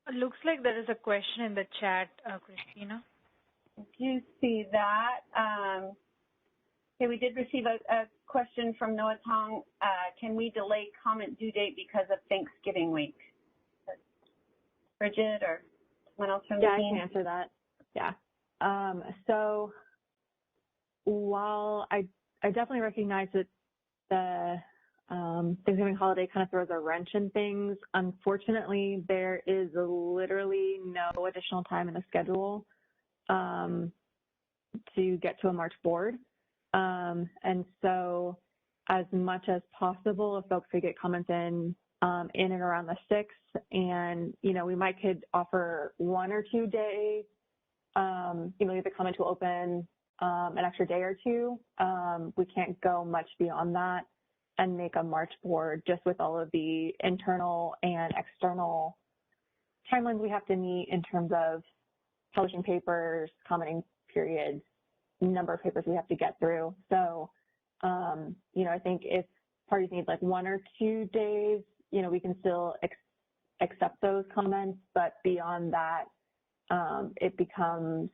S5: It looks like there is a question in the chat, Christina.
S1: If you see that, okay, we did receive a question from Noah Tong. Can we delay comment due date because of Thanksgiving week? Bridget or someone else from the team?
S4: Yeah, I can answer that. Yeah. So while I definitely recognize that the Thanksgiving holiday kind of throws a wrench in things, unfortunately, there is literally no additional time in the schedule to get to a March board. And so as much as possible, if folks could get comments in and around the 6th, and, we could offer 1 or 2 days, leave the comment to open an extra day or 2. We can't go much beyond that and make a March board just with all of the internal and external timelines we have to meet in terms of publishing papers, commenting periods, number of papers we have to get through. So, I think if parties need like 1 or 2 days, we can still accept those comments, but beyond that, it becomes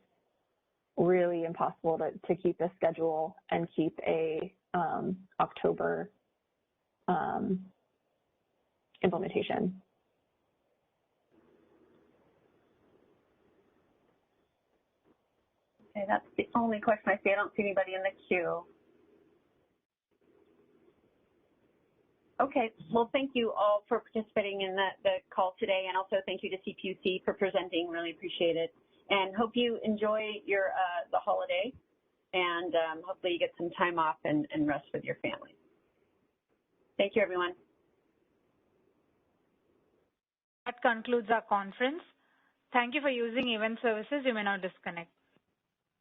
S4: really impossible to keep a schedule and keep a October implementation.
S1: Okay, that's the only question I see. I don't see anybody in the queue. Okay, well, thank you all for participating in the call today, and also thank you to CPUC for presenting. Really appreciate it, and hope you enjoy your the holiday, and hopefully you get some time off and rest with your family. Thank you, everyone.
S5: That concludes our conference. Thank you for using Event Services. You may now disconnect.